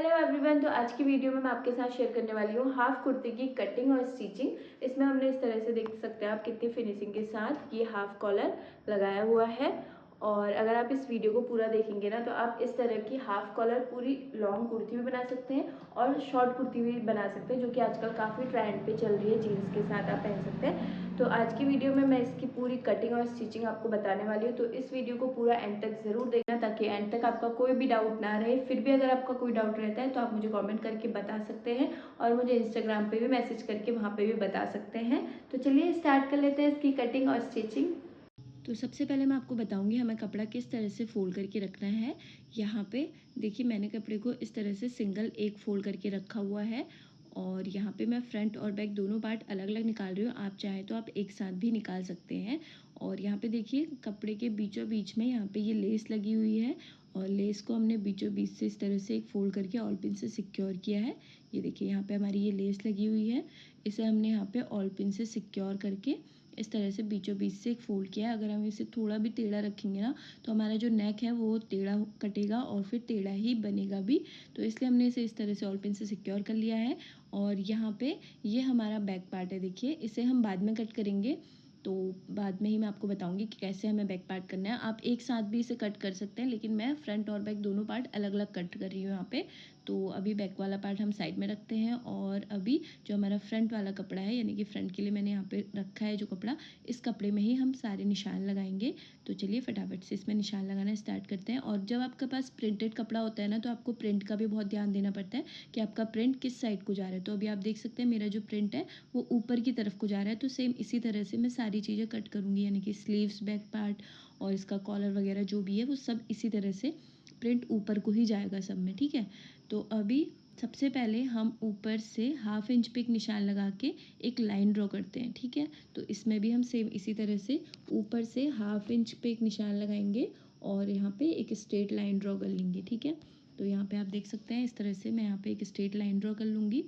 Hello everyone. तो आज की वीडियो में मैं आपके साथ शेयर करने वाली हूँ हाफ कुर्ती की कटिंग और स्टिचिंग। इसमें हमने इस तरह से देख सकते हैं आप कितनी फिनिशिंग के साथ ये हाफ कॉलर लगाया हुआ है। और अगर आप इस वीडियो को पूरा देखेंगे ना तो आप इस तरह की हाफ कॉलर पूरी लॉन्ग कुर्ती भी बना सकते हैं और शॉर्ट कुर्ती भी बना सकते हैं, जो कि आजकल काफ़ी ट्रेंड पे चल रही है। जीन्स के साथ आप पहन सकते हैं। तो आज की वीडियो में मैं इसकी पूरी कटिंग और स्टिचिंग आपको बताने वाली हूँ। तो इस वीडियो को पूरा एंड तक ज़रूर देखना ताकि एंड तक आपका कोई भी डाउट ना रहे। फिर भी अगर आपका कोई डाउट रहता है तो आप मुझे कमेंट करके बता सकते हैं और मुझे इंस्टाग्राम पे भी मैसेज करके वहाँ पे भी बता सकते हैं। तो चलिए स्टार्ट कर लेते हैं इसकी कटिंग और स्टिचिंग। तो सबसे पहले मैं आपको बताऊंगी हमें कपड़ा किस तरह से फोल्ड करके रखना है। यहाँ पे देखिए मैंने कपड़े को इस तरह से सिंगल एक फोल्ड करके रखा हुआ है और यहाँ पे मैं फ्रंट और बैक दोनों पार्ट अलग अलग निकाल रही हूँ। आप चाहें तो आप एक साथ भी निकाल सकते हैं। और यहाँ पे देखिए कपड़े के बीचों बीच में यहाँ पे ये लेस लगी हुई है और लेस को हमने बीचों बीच से इस तरह से एक फोल्ड करके ऑल पिन से सिक्योर किया है। ये देखिए यहाँ पे हमारी ये लेस लगी हुई है, इसे हमने यहाँ पे ऑल पिन से सिक्योर करके इस तरह से बीचों बीच से एक फोल्ड किया है। अगर हम इसे थोड़ा भी टेढ़ा रखेंगे ना तो हमारा जो नेक है वो टेढ़ा कटेगा और फिर टेढ़ा ही बनेगा भी। तो इसलिए हमने इसे इस तरह से ऑल पिन से सिक्योर कर लिया है। और यहाँ पे ये हमारा बैक पार्ट है, देखिए इसे हम बाद में कट करेंगे। तो बाद में ही मैं आपको बताऊंगी कि कैसे हमें बैक पार्ट करना है। आप एक साथ भी इसे कट कर सकते हैं, लेकिन मैं फ्रंट और बैक दोनों पार्ट अलग अलग कट कर रही हूँ यहाँ पे। तो अभी बैक वाला पार्ट हम साइड में रखते हैं और अभी जो हमारा फ्रंट वाला कपड़ा है, यानी कि फ्रंट के लिए मैंने यहाँ पे रखा है जो कपड़ा, इस कपड़े में ही हम सारे निशान लगाएंगे। तो चलिए फटाफट से इसमें निशान लगाना स्टार्ट करते हैं। और जब आपके पास प्रिंटेड कपड़ा होता है ना तो आपको प्रिंट का भी बहुत ध्यान देना पड़ता है कि आपका प्रिंट किस साइड को जा रहा है। तो अभी आप देख सकते हैं मेरा जो प्रिंट है वो ऊपर की तरफ को जा रहा है। तो सेम इसी तरह से मैं सारी चीज़ें कट करूँगी, यानी कि स्लीव्स, बैक पार्ट और इसका कॉलर वगैरह जो भी है वो सब इसी तरह से प्रिंट ऊपर को ही जाएगा सब में, ठीक है। तो अभी सबसे पहले हम ऊपर से हाफ इंच पे एक निशान लगा के एक लाइन ड्रॉ करते हैं, ठीक है। तो इसमें भी हम सेम इसी तरह से ऊपर से हाफ इंच पे एक निशान लगाएंगे और यहाँ पे एक स्ट्रेट लाइन ड्रॉ कर लेंगे, ठीक है। तो यहाँ पे आप देख सकते हैं इस तरह से मैं यहाँ पे एक स्ट्रेट लाइन ड्रॉ कर लूँगी।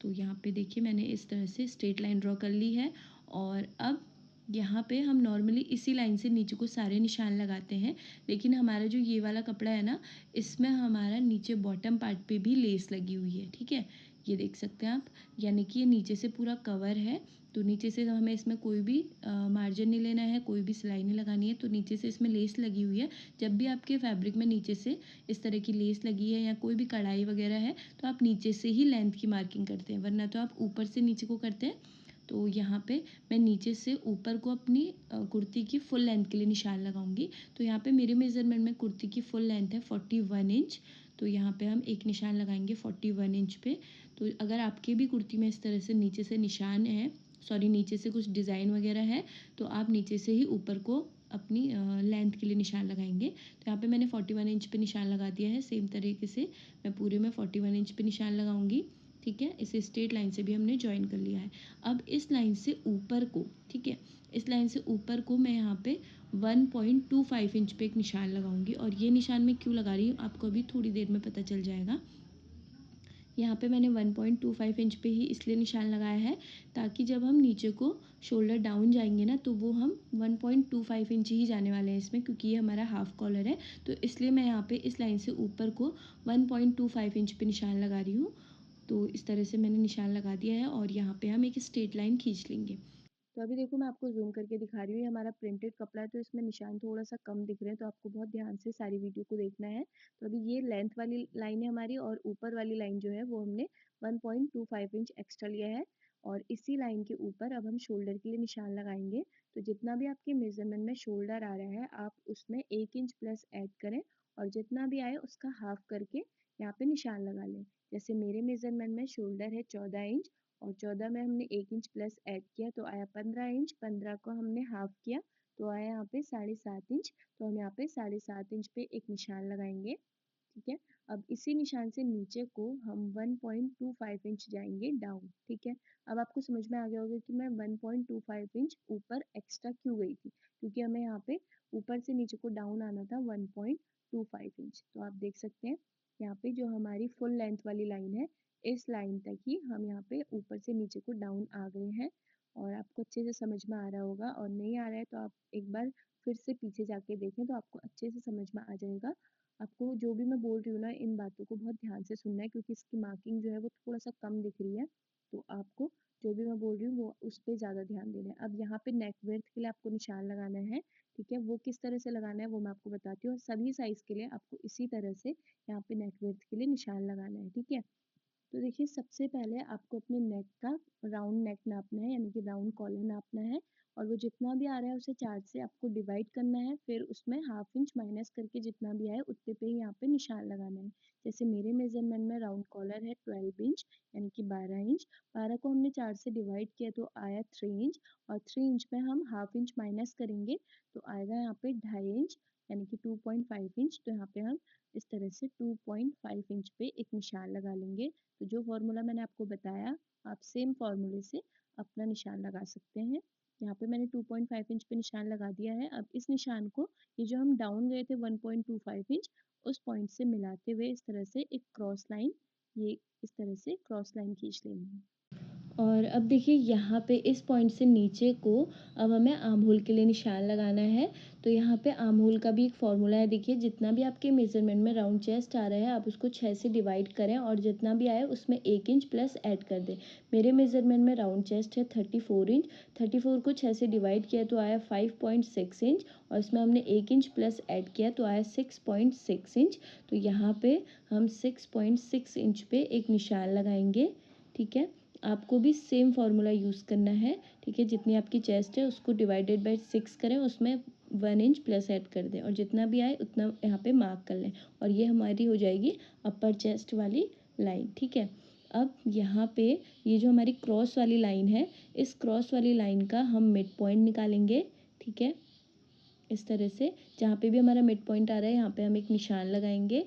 तो यहाँ पे देखिए मैंने इस तरह से स्ट्रेट लाइन ड्रॉ कर ली है। और अब यहाँ पे हम नॉर्मली इसी लाइन से नीचे को सारे निशान लगाते हैं, लेकिन हमारा जो ये वाला कपड़ा है ना, इसमें हमारा नीचे बॉटम पार्ट पे भी लेस लगी हुई है, ठीक है। ये देख सकते हैं आप, यानी कि ये नीचे से पूरा कवर है। तो नीचे से हमें इसमें कोई भी मार्जिन नहीं लेना है, कोई भी सिलाई नहीं लगानी है। तो नीचे से इसमें लेस लगी हुई है। जब भी आपके फैब्रिक में नीचे से इस तरह की लेस लगी है या कोई भी कढ़ाई वगैरह है तो आप नीचे से ही लेंथ की मार्किंग करते हैं, वरना तो आप ऊपर से नीचे को करते हैं। तो यहाँ पे मैं नीचे से ऊपर को अपनी कुर्ती की फुल लेंथ के लिए निशान लगाऊंगी। तो यहाँ पे मेरे मेज़रमेंट में कुर्ती की फुल लेंथ है 41 इंच। तो यहाँ पे हम एक निशान लगाएंगे 41 इंच पे। तो अगर आपके भी कुर्ती में इस तरह से नीचे से निशान है, सॉरी नीचे से कुछ डिज़ाइन वगैरह है, तो आप नीचे से ही ऊपर को अपनी लेंथ के लिए निशान लगाएंगे। तो यहाँ पे मैंने 41 इंच पे निशान लगा दिया है। सेम तरीके से मैं पूरे में 41 इंच पे निशान लगाऊंगी, ठीक है। इसे स्ट्रेट लाइन से भी हमने ज्वाइन कर लिया है। अब इस लाइन से ऊपर को, ठीक है, इस लाइन से ऊपर को मैं यहाँ पे 1.25 इंच पे एक निशान लगाऊंगी। और ये निशान मैं क्यों लगा रही हूँ आपको अभी थोड़ी देर में पता चल जाएगा। यहाँ पे मैंने 1.25 इंच पे ही इसलिए निशान लगाया है ताकि जब हम नीचे को शोल्डर डाउन जाएंगे ना तो वो हम 1.25 इंच ही जाने वाले हैं इसमें, क्योंकि ये हमारा हाफ कॉलर है। तो इसलिए मैं यहाँ पे इस लाइन से ऊपर को 1.25 इंच पे निशान लगा रही हूँ। तो इस तरह से मैंने निशान लगा दिया है और यहाँ पे हम एक स्ट्रेट लाइन खींच लेंगे। तो अभी देखो मैं आपको ज़ूम करके दिखा रही हूँ, ये हमारा प्रिंटेड कपड़ा है तो इसमें निशान थोड़ा-सा कम दिख रहे हैं, तो आपको बहुत ध्यान से सारी वीडियो को देखना है। तो अभी ये लेंथ वाली लाइन है हमारी और ऊपर वाली लाइन जो है वो हमने 1.25 इंच एक्स्ट्रा लिया है। और इसी लाइन के ऊपर अब हम शोल्डर के लिए निशान लगाएँगे। तो जितना भी आपके मेज़रमेंट में शोल्डर आ रहा है, आप उसमें 1 इंच प्लस ऐड करें और जितना भी आए उसका हाफ करके यहाँ पे निशान लगा लें। जैसे मेरे मेज़रमेंट में शोल्डर है 14 इंच और 14 में हमने 1 इंच प्लस ऐड किया तो आया 15 इंच। 15 को हमने हाफ किया तो आया यहाँ पे 7.5 इंच। तो हम यहाँ पे 7.5 इंच पे एक निशान लगाएंगे, ठीक है। अब इसी निशान से नीचे को हम 1.25 इंच जाएंगे डाउन, ठीक है। अब आपको समझ में आ गया होगा कि मैं 1.25 इंच ऊपर एक्स्ट्रा क्यों गई थी, क्योंकि हमें यहाँ पे ऊपर से नीचे को डाउन आना था 1.25 इंच। तो आप देख सकते हैं यहाँ पे जो हमारी फुल लेंथ वाली लाइन है, इस लाइन तक ही हम यहाँ पे ऊपर से नीचे को डाउन आ गए हैं। और आपको अच्छे से समझ में आ रहा होगा, और नहीं आ रहा है तो आप एक बार फिर से पीछे जाके देखें तो आपको अच्छे से समझ में आ जाएगा। आपको जो भी मैं बोल रही हूँ ना, इन बातों को बहुत ध्यान से सुनना है, क्योंकि इसकी मार्किंग जो है वो थोड़ा-सा कम दिख रही है। तो आपको जो भी मैं बोल रही हूँ वो उस पे ज़्यादा ध्यान देना है। अब यहाँ पे नेक विड्थ के लिए आपको निशान लगाना है, ठीक है? वो किस तरह से लगाना है वो मैं आपको बताती हूँ, और सभी साइज़ के लिए आपको इसी तरह से यहाँ पे नेक विड्थ के लिए निशान लगाना है, ठीक है? तो देखिए, सबसे पहले आपको अपने नेक का राउंड नेक नापना है, यानी कि राउंड कॉलर नापना है, और वो जितना भी आ रहा है उसे 4 से आपको डिवाइड करना है, फिर उसमें हाफ इंच माइनस करके जितना भी आए उतने पे ही यहाँ पे निशान लगाना है। जैसे मेरे मेजरमेंट में राउंड कॉलर है 12 इंच, यानी कि 12 इंच। 12 को हमने 4 से डिवाइड किया तो आया 3 इंच, और 3 इंच में हम हाफ इंच माइनस करेंगे तो आएगा यहाँ पे 2.5 इंच, यानी कि 2.5 इंच। तो यहाँ पे हम इस तरह से 2.5 इंच पे एक निशान लगा लेंगे। तो जो फॉर्मूला मैंने आपको बताया, आप सेम फॉर्मूले से अपना निशान लगा सकते हैं। यहाँ पे मैंने 2.5 इंच पे निशान लगा दिया है। अब इस निशान को, ये जो हम डाउन गए थे 1.25 इंच, उस पॉइंट से मिलाते हुए इस तरह से एक क्रॉस लाइन, ये इस तरह से क्रॉस लाइन खींच लेनी है। और अब देखिए, यहाँ पे इस पॉइंट से नीचे को अब हमें आर्म होल के लिए निशान लगाना है। तो यहाँ पे आर्म होल का भी एक फ़ॉर्मूला है। देखिए, जितना भी आपके मेज़रमेंट में राउंड चेस्ट आ रहा है, आप उसको 6 से डिवाइड करें और जितना भी आए उसमें 1 इंच प्लस ऐड कर दें। मेरे मेज़रमेंट में राउंड चेस्ट है 34 इंच, 34 को 6 से डिवाइड किया तो आया 5.6 इंच, और इसमें हमने 1 इंच प्लस ऐड किया तो आया 6.6 इंच। तो यहाँ पे हम 6.6 इंच पे एक निशान लगाएंगे, ठीक है? आपको भी सेम फार्मूला यूज़ करना है, ठीक है? जितनी आपकी चेस्ट है उसको डिवाइडेड बाय 6 करें, उसमें 1 इंच प्लस ऐड कर दें और जितना भी आए उतना यहाँ पे मार्क कर लें, और ये हमारी हो जाएगी अपर चेस्ट वाली लाइन, ठीक है? अब यहाँ पे ये जो हमारी क्रॉस वाली लाइन है, इस क्रॉस वाली लाइन का हम मिड पॉइंट निकालेंगे, ठीक है? इस तरह से जहाँ पे भी हमारा मिड पॉइंट आ रहा है यहाँ पे हम एक निशान लगाएंगे,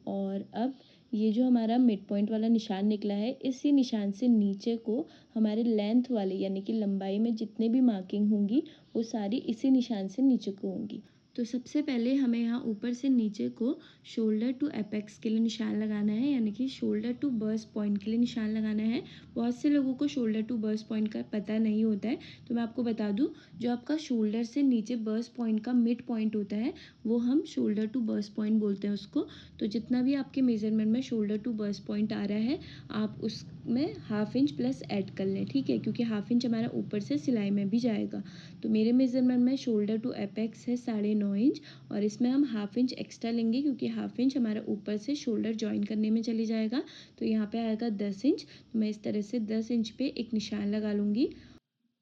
और अब ये जो हमारा मिड पॉइंट वाला निशान निकला है, इसी निशान से नीचे को हमारे लेंथ वाले, यानी कि लंबाई में जितने भी मार्किंग होंगी वो सारी इसी निशान से नीचे को होंगी। तो सबसे पहले हमें यहाँ ऊपर से नीचे को शोल्डर टू एपेक्स के लिए निशान लगाना है, यानी कि शोल्डर टू बर्स्ट पॉइंट के लिए निशान लगाना है। बहुत से लोगों को शोल्डर टू बर्स्ट पॉइंट का पता नहीं होता है, तो मैं आपको बता दूं, जो आपका शोल्डर से नीचे बर्स्ट पॉइंट का मिड पॉइंट होता है वो हम शोल्डर टू बर्स्ट पॉइंट बोलते हैं उसको। तो जितना भी आपके मेजरमेंट में शोल्डर टू बर्स्ट पॉइंट आ रहा है, आप उसमें हाफ इंच प्लस ऐड कर लें, ठीक है? क्योंकि हाफ इंच हमारा ऊपर से सिलाई में भी जाएगा। तो मेरे मेजरमेंट में शोल्डर टू एपेक्स है 9.5 इंच, और इसमें हम हाफ इंच एक्स्ट्रा लेंगे क्योंकि हाफ इंच हमारा ऊपर से शोल्डर जॉइन करने में चली जाएगा। तो यहाँ पे आएगा 10 इंच। तो मैं इस तरह से 10 इंच पे एक निशान लगा लूँगी।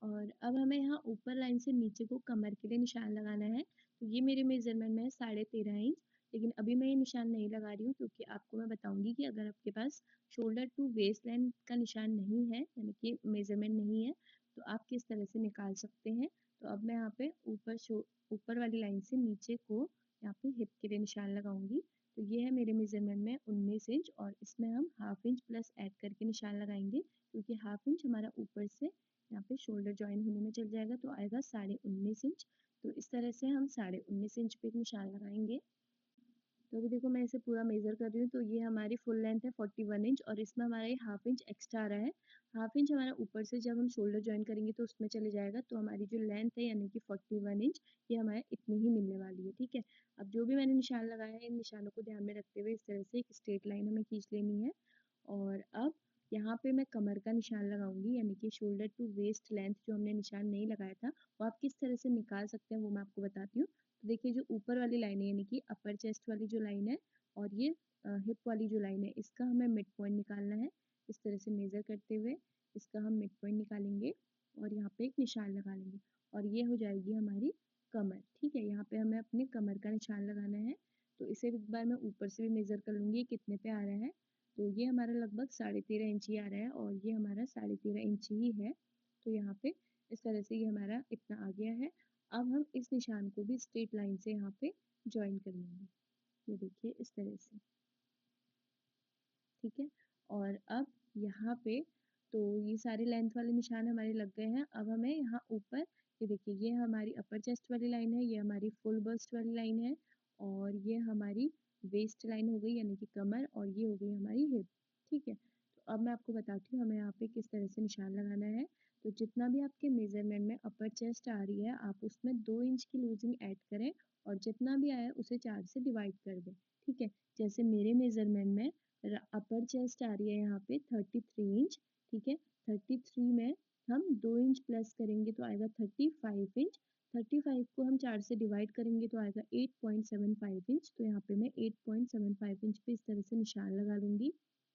और अब हमें यहाँ ऊपर लाइन से नीचे को कमर के लिए निशान लगाना है। तो ये मेरे मेजरमेंट में है 13.5 इंच, लेकिन अभी मैं ये निशान नहीं लगा रही हूँ क्योंकि आपको मैं बताऊंगी कि अगर आपके पास शोल्डर टू वेस्ट लाइन का निशान नहीं है, यानी कि मेजरमेंट नहीं है, तो आप किस तरह से निकाल सकते हैं। तो अब मैं यहाँ पे ऊपर वाली लाइन से नीचे को यहाँ पे हिप के लिए निशान लगाऊंगी। तो ये है मेरे मेजरमेंट में 19 इंच, और इसमें हम हाफ इंच प्लस ऐड करके निशान लगाएंगे, क्योंकि हाफ इंच हमारा ऊपर से यहाँ पे शोल्डर जॉइन होने में चल जाएगा तो आएगा 19.5 इंच। तो इस तरह से हम 19.5 इंच पे एक निशान लगाएंगे। तो अभी देखो, मैं इसे पूरा मेजर कर रही हूँ, तो ये हमारी फुल लेंथ है 41 इंच, और इसमें हमारा ये हाफ इंच एक्स्ट्रा आ रहा है। हाफ इंच हमारा ऊपर से जब हम शोल्डर जॉइन करेंगे तो उसमें चले जाएगा, तो हमारी जो लेंथ है यानी कि 41 इंच, ये हमारे इतनी ही मिलने वाली है, ठीक है? अब जो भी मैंने निशान लगाया है, इन निशानों को ध्यान में रखते हुए इस तरह से एक स्ट्रेट लाइन हमें खींच लेनी है। और अब यहाँ पे मैं कमर का निशान लगाऊंगी, यानी कि शोल्डर टू वेस्ट लेंथ जो हमने निशान नहीं लगाया था वो आप किस तरह से निकाल सकते हैं वो मैं आपको बताती हूँ। तो देखिए, जो ऊपर वाली लाइन है यानी कि अपर चेस्ट वाली जो लाइन है, और ये हिप वाली जो लाइन है, इसका हमें मिड पॉइंट निकालना है। इस तरह से मेजर करते हुए इसका हम मिड पॉइंट निकालेंगे और यहाँ पे एक निशान लगा लेंगे, और ये हो जाएगी हमारी कमर, ठीक है? यहाँ पे हमें अपने कमर का निशान लगाना है। तो इसे एक बार मैं ऊपर से भी मेजर कर लूंगी कितने पे आ रहा है। तो ये हमारा लगभग 13.5 इंच ही आ रहा है, और ये हमारा 13.5 इंच ही है। तो यहाँ पे इस तरह से ये हमारा इतना आ गया है। अब हम इस निशान को भी स्ट्रेट लाइन से यहाँ पे ज्वाइन कर लेंगे, ये देखिए इस तरह से, ठीक है? और अब यहाँ पे तो ये सारे लेंथ वाले निशान हमारे लग गए हैं। अब हमें यहाँ ऊपर, ये देखिए, ये हमारी अपर चेस्ट वाली लाइन है, ये हमारी फुल बस्ट वाली लाइन है, और ये हमारी वेस्ट लाइन हो गई यानी कि कमर, और ये हो गई हमारी हिप, ठीक है? तो अब मैं आपको बताती हूँ हमें यहाँ पे किस तरह से निशान लगाना है। तो जितना भी आपके मेज़रमेंट में अपर चेस्ट आ रही है, आप उसमें 2 इंच की लूज़िंग ऐड करें और जितना भी आया उसे 4 से डिवाइड कर दें, ठीक है? जैसे मेरे मेज़रमेंट में अपर चेस्ट आ रही है यहाँ पे 33 इंच, ठीक है? 33 में हम 2 इंच प्लस करेंगे तो आएगा 35 इंच, 35 को हम 4 से डिवाइड करेंगे तो आएगा 8.75 इंच, तो यहाँ पे मैं 8.75 इंच पे इस तरह से निशान लगा लूँगी।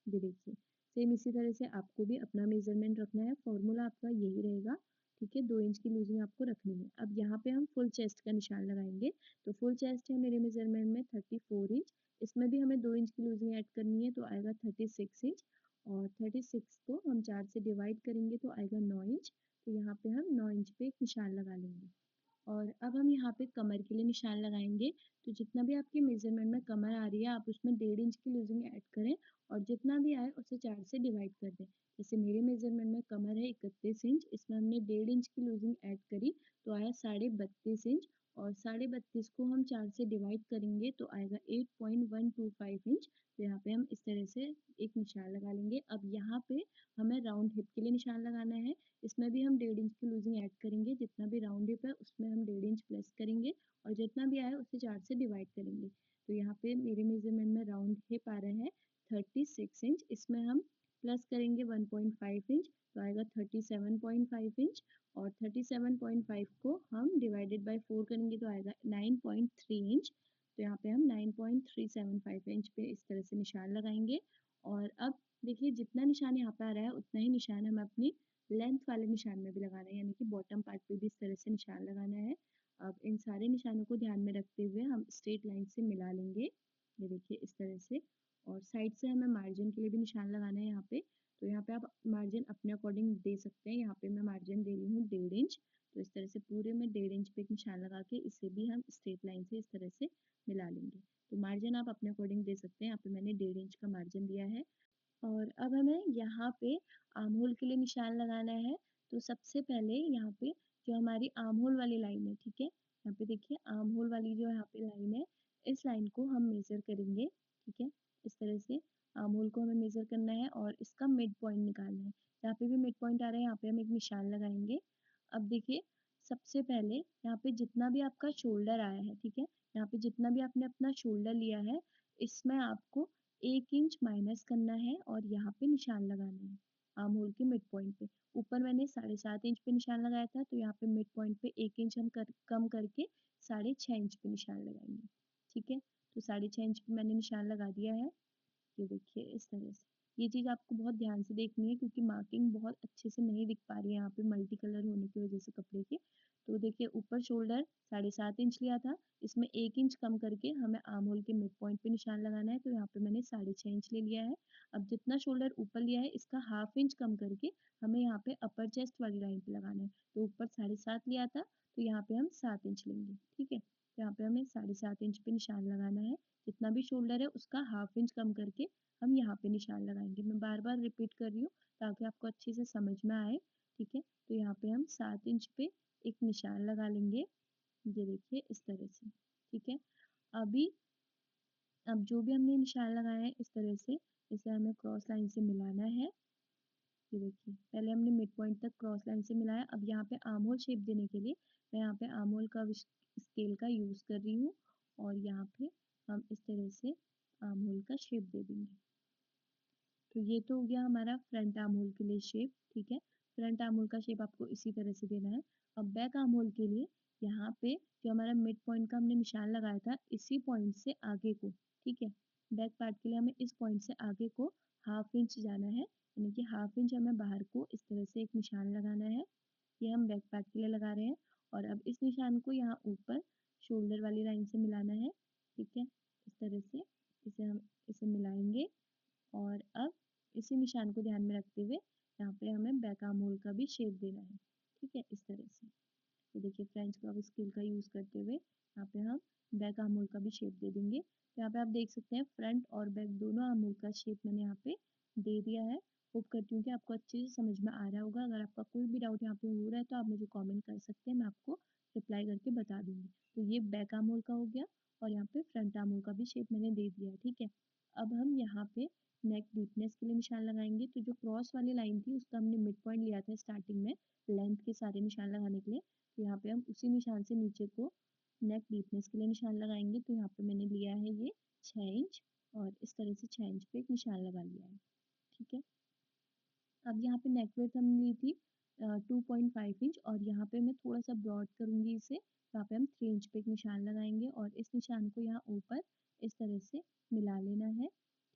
ये देखिए, सेम इसी तरह से आपको भी अपना मेज़रमेंट रखना है, फ़ॉर्मूला आपका यही रहेगा, ठीक है? 2 इंच की लूज़िंग आपको रखनी है। अब यहाँ पे हम फुल चेस्ट का निशान लगाएँगे, तो फुल चेस्ट है मेरे मेज़रमेंट में 34 इंच, इसमें भी हमें 2 इंच की लूज़िंग ऐड करनी है तो आएगा 36 इंच और 36 को हम 4 से डिवाइड करेंगे तो आएगा 9 इंच, तो यहाँ पे हम 9 इंच पे एक निशान लगा लेंगे। और अब हम यहाँ पे कमर के लिए निशान लगाएँगे, तो जितना भी आपके मेज़रमेंट में कमर आ रही है, आप उसमें 1.5 इंच की लूज़िंग ऐड करें और जितना भी आए उसे 4 से डिवाइड कर दें। जैसे मेरे मेज़रमेंट में कमर है 31 इंच, इसमें हमने 1.5 इंच की लूज़िंग ऐड करी, तो आया 32.5 इंच और 32.5 को हम 4 से डिवाइड करेंगे तो आएगा 8.125 इंच। तो यहाँ पे हम इस तरह से एक निशान लगा लेंगे। अब यहाँ पे हमें राउंड हिप के लिए निशान लगाना है। इसमें भी हम 1.5 इंच की लूज़िंग ऐड करेंगे, जितना भी राउंड हिप है उसमें हम 1.5 इंच प्लस करेंगे और जितना भी आया उसे 4 से डिवाइड करेंगे। तो यहाँ पे मेरे मेज़रमेंट में राउंड हिप आ रहे हैं 36 इंच, इसमें हम प्लस करेंगे 1.5 इंच तो आएगा 37.5 इंच और 37.5 को हम डिवाइडेड बाय 4 करेंगे तो आएगा 9.3 इंच। तो यहाँ पे हम 9.375 इंच पे इस तरह से निशान लगाएँगे और अब देखिए जितना निशान यहाँ पे आ रहा है उतना ही निशान हमें अपनी लेंथ वाले निशान में भी लगाना है, यानी कि बॉटम पार्ट पे भी इस तरह से निशान लगाना है। अब इन सारे निशानों को ध्यान में रखते हुए हम स्ट्रेट लाइन से मिला लेंगे, ये देखिए इस तरह से। और साइड से हमें मार्जिन के लिए भी निशान लगाना है यहाँ पे, तो यहाँ पे आप मार्जिन अपने अकॉर्डिंग दे सकते हैं। यहाँ पे मैं मार्जिन दे रही हूँ 1.5 इंच, तो इस तरह से पूरे में 1.5 इंच पे एक निशान लगा के इसे भी हम स्ट्रेट लाइन से इस तरह से मिला लेंगे। तो मार्जिन आप अपने अकॉर्डिंग दे सकते हैं, यहाँ पे मैंने 1.5 इंच का मार्जिन दिया है। और अब हमें यहाँ पे आर्म होल के लिए निशान लगाना है। तो सबसे पहले यहाँ पे जो हमारी आर्म होल वाली लाइन है, ठीक है? यहाँ पे देखिए आर्म होल वाली जो यहाँ पे लाइन है, इस लाइन को हम मेज़र करेंगे, ठीक है? इस तरह से आर्म होल को हमें मेज़र करना है और इसका मिड पॉइंट निकालना है। जहाँ पे भी मिड पॉइंट आ रहा है, यहाँ पे हम एक निशान लगाएँगे। अब देखिए, सबसे पहले यहाँ पे जितना भी आपका शोल्डर आया है, ठीक है? यहाँ पे जितना भी आपने अपना शोल्डर लिया है, इसमें आपको 1 इंच माइनस करना है और यहाँ पे निशान लगाना है, आर्म होल के मिड पॉइंट पे। ऊपर मैंने 7.5 इंच पे निशान लगाया था, तो यहाँ पे मिड पॉइंट पे 1 इंच हम कम करके 6.5 इंच पे निशान लगाएँगे, ठीक है? तो 6.5 इंच पे मैंने निशान लगा दिया है। ये देखिए इस तरह से। ये चीज़ आपको बहुत ध्यान से देखनी है क्योंकि मार्किंग बहुत अच्छे से नहीं दिख पा रही है यहाँ पे मल्टी कलर होने की वज़ह से कपड़े के। तो देखिए ऊपर शोल्डर 7.5 इंच लिया था, इसमें 1 इंच कम करके हमें आर्म होल के मिड पॉइंट पे निशान लगाना है, तो यहाँ पे मैंने 6.5 इंच ले लिया है। अब जितना शोल्डर ऊपर लिया है इसका हाफ इंच कम करके हमें यहाँ पे अपर चेस्ट वाली लाइन पे लगाना है। तो ऊपर 7.5 लिया था, तो यहाँ पे हम 7 इंच लेंगे, ठीक है? तो यहाँ पे हमें 7.5 इंच पे निशान लगाना है। जितना भी शोल्डर है उसका हाफ इंच कम करके हम यहाँ पे निशान लगाएँगे। मैं बार-बार रिपीट कर रही हूँ ताकि आपको अच्छे से समझ में आए, ठीक है? तो यहाँ पे हम 7 इंच पे एक निशान लगा लेंगे, ये देखिए इस तरह से, ठीक है? अभी अब जो भी हमने निशान लगाया है इस तरह से, इसे हमें क्रॉस लाइन से मिलाना है, ये देखिए। पहले हमने मिड पॉइंट तक क्रॉस लाइन से मिलाया, अब यहाँ पे आर्म होल शेप देने के लिए मैं यहाँ पे आर्म होल का स्केल का यूज़ कर रही हूँ और यहाँ पे हम इस तरह से आर्म होल का शेप दे देंगे। तो ये तो हो गया हमारा फ्रंट आर्म होल के लिए शेप, ठीक है? फ्रंट आर्म होल का शेप आपको इसी तरह से देना है। अब बैक आर्म होल के लिए यहाँ पे जो हमारा मिड पॉइंट का हमने निशान लगाया था, इसी पॉइंट से आगे को, ठीक है? बैक पार्ट के लिए हमें इस पॉइंट से आगे को हाफ इंच जाना है, यानी कि हाफ इंच हमें बाहर को इस तरह से एक निशान लगाना है। ये हम बैक पार्ट के लिए लगा रहे हैं और अब इस निशान को यहाँ ऊपर शोल्डर वाली लाइन से मिलाना है, ठीक है? इस तरह से इसे मिलाएँगे और अब इसी निशान को ध्यान में रखते हुए यहाँ पे हमें बैक आर्म होल का भी शेप देना है, ठीक है? इस तरह से। तो देखिए फ्रेंच कर्व स्केल का यूज़ करते हुए यहाँ पे हम बैक आर्म होल का भी शेप दे देंगे। तो यहाँ पे आप देख सकते हैं फ्रंट और बैक दोनों आर्म होल का शेप मैंने यहाँ पे दे दिया है। होप करती हूँ कि आपको अच्छे से समझ में आ रहा होगा। अगर आपका कोई भी डाउट यहाँ पे हो रहा है तो आप मुझे कमेंट कर सकते हैं, मैं आपको रिप्लाई करके बता दूँगी। तो ये बैक आर्म होल का हो गया और यहाँ पे फ्रंट आर्म होल का भी शेप मैंने दे दिया है, ठीक है? अब हम यहाँ पे नेक डीपनेस के लिए निशान लगाएंगे। तो जो क्रॉस वाली लाइन थी उसका हमने मिड पॉइंट लिया था स्टार्टिंग में लेंथ के सारे निशान लगाने के लिए। तो यहाँ पे हम उसी निशान से नीचे को नेक डीपनेस के लिए निशान लगाएंगे। तो यहाँ पे मैंने लिया है ये 6 इंच और इस तरह से 6 इंच पे एक निशान लगा लिया है। ठीक है, अब यहाँ पे नेक विड्थ हमने ली थी 2.5 इंच और यहाँ पे मैं थोड़ा सा ब्रॉड करूँगी इसे। यहाँ पे हम 3 इंच पे एक निशान लगाएंगे और इस निशान को यहाँ ऊपर इस तरह से मिला लेना है।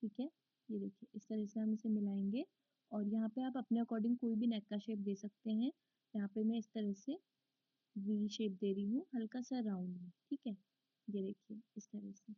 ठीक है, ये देखिए इस तरह से हम इसे मिलाएंगे और यहाँ पे आप अपने अकॉर्डिंग कोई भी नेक का शेप दे सकते हैं। यहाँ पे मैं इस तरह से वी शेप दे रही हूँ, हल्का सा राउंड में। ठीक है, ये देखिए इस तरह से।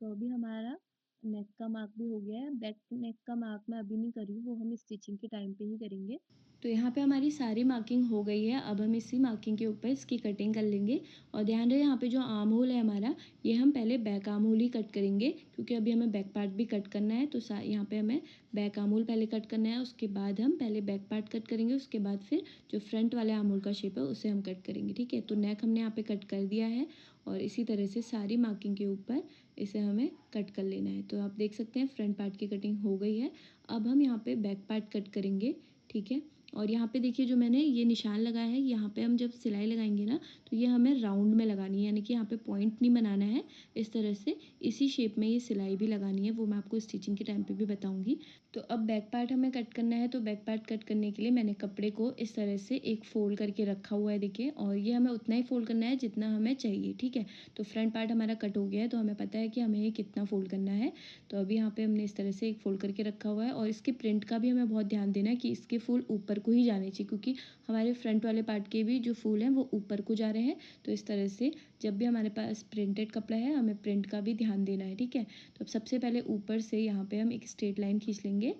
तो अभी हमारा नेक का मार्क भी हो गया है। बैक नेक का मार्क मैं अभी नहीं कर रही हूँ, वो हम स्टिचिंग के टाइम पे ही करेंगे। तो यहाँ पे हमारी सारी मार्किंग हो गई है। अब हम इसी मार्किंग के ऊपर इसकी कटिंग कर लेंगे। और ध्यान रहे यहाँ पे जो आर्म होल है हमारा, ये हम पहले बैक आर्म होल ही कट करेंगे क्योंकि अभी हमें बैक पार्ट भी कट करना है। तो यहाँ पे हमें बैक आर्म होल पहले कट करना है, उसके बाद हम पहले बैक पार्ट कट करेंगे, उसके बाद फिर जो फ्रंट वाले आर्म होल का शेप है उसे हम कट करेंगे। ठीक है, तो नेक हमने यहाँ पे कट कर दिया है और इसी तरह से सारी मार्किंग के ऊपर इसे हमें कट कर लेना है। तो आप देख सकते हैं फ्रंट पार्ट की कटिंग हो गई है। अब हम यहाँ पे बैक पार्ट कट करेंगे। ठीक है, और यहाँ पे देखिए जो मैंने ये निशान लगाया है, यहाँ पे हम जब सिलाई लगाएंगे ना तो ये हमें राउंड में लगानी है, यानी कि यहाँ पे पॉइंट नहीं बनाना है। इस तरह से इसी शेप में ये सिलाई भी लगानी है, वो मैं आपको स्टिचिंग के टाइम पे भी बताऊंगी। तो अब बैक पार्ट हमें कट करना है। तो बैक पार्ट कट करने के लिए मैंने कपड़े को इस तरह से एक फोल्ड करके रखा हुआ है देखिए, और ये हमें उतना ही फोल्ड करना है जितना हमें चाहिए। ठीक है, तो फ्रंट पार्ट हमारा कट हो गया है तो हमें पता है कि हमें ये कितना फोल्ड करना है। तो अभी यहाँ पे हमने इस तरह से एक फोल्ड करके रखा हुआ है और इसके प्रिंट का भी हमें बहुत ध्यान देना है कि इसके फूल ऊपर को ही जाने चाहिए, क्योंकि हमारे फ्रंट वाले पार्ट के भी जो फूल हैं वो ऊपर को जा रहे हैं। तो इस तरह से जब भी हमारे पास प्रिंटेड कपड़ा है हमें प्रिंट का भी ध्यान देना है। ठीक है, तो अब सबसे पहले ऊपर से यहाँ पे हम एक स्ट्रेट लाइन खींच लेंगे।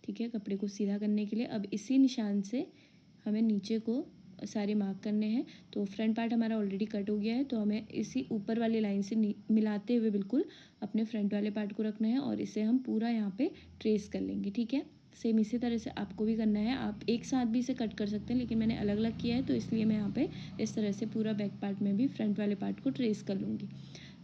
ठीक है, कपड़े को सीधा करने के लिए अब इसी निशान से हमें नीचे को सारे मार्क करने हैं। तो फ्रंट पार्ट हमारा ऑलरेडी कट हो गया है, तो हमें इसी ऊपर वाली लाइन से मिलाते हुए बिल्कुल अपने फ्रंट वाले पार्ट को रखना है और इसे हम पूरा यहाँ पे ट्रेस कर लेंगे। ठीक है, सेम इसी तरह से आपको भी करना है। आप एक साथ भी इसे कट कर सकते हैं, लेकिन मैंने अलग अलग किया है तो इसलिए मैं यहाँ पे इस तरह से पूरा बैक पार्ट में भी फ्रंट वाले पार्ट को ट्रेस कर लूँगी।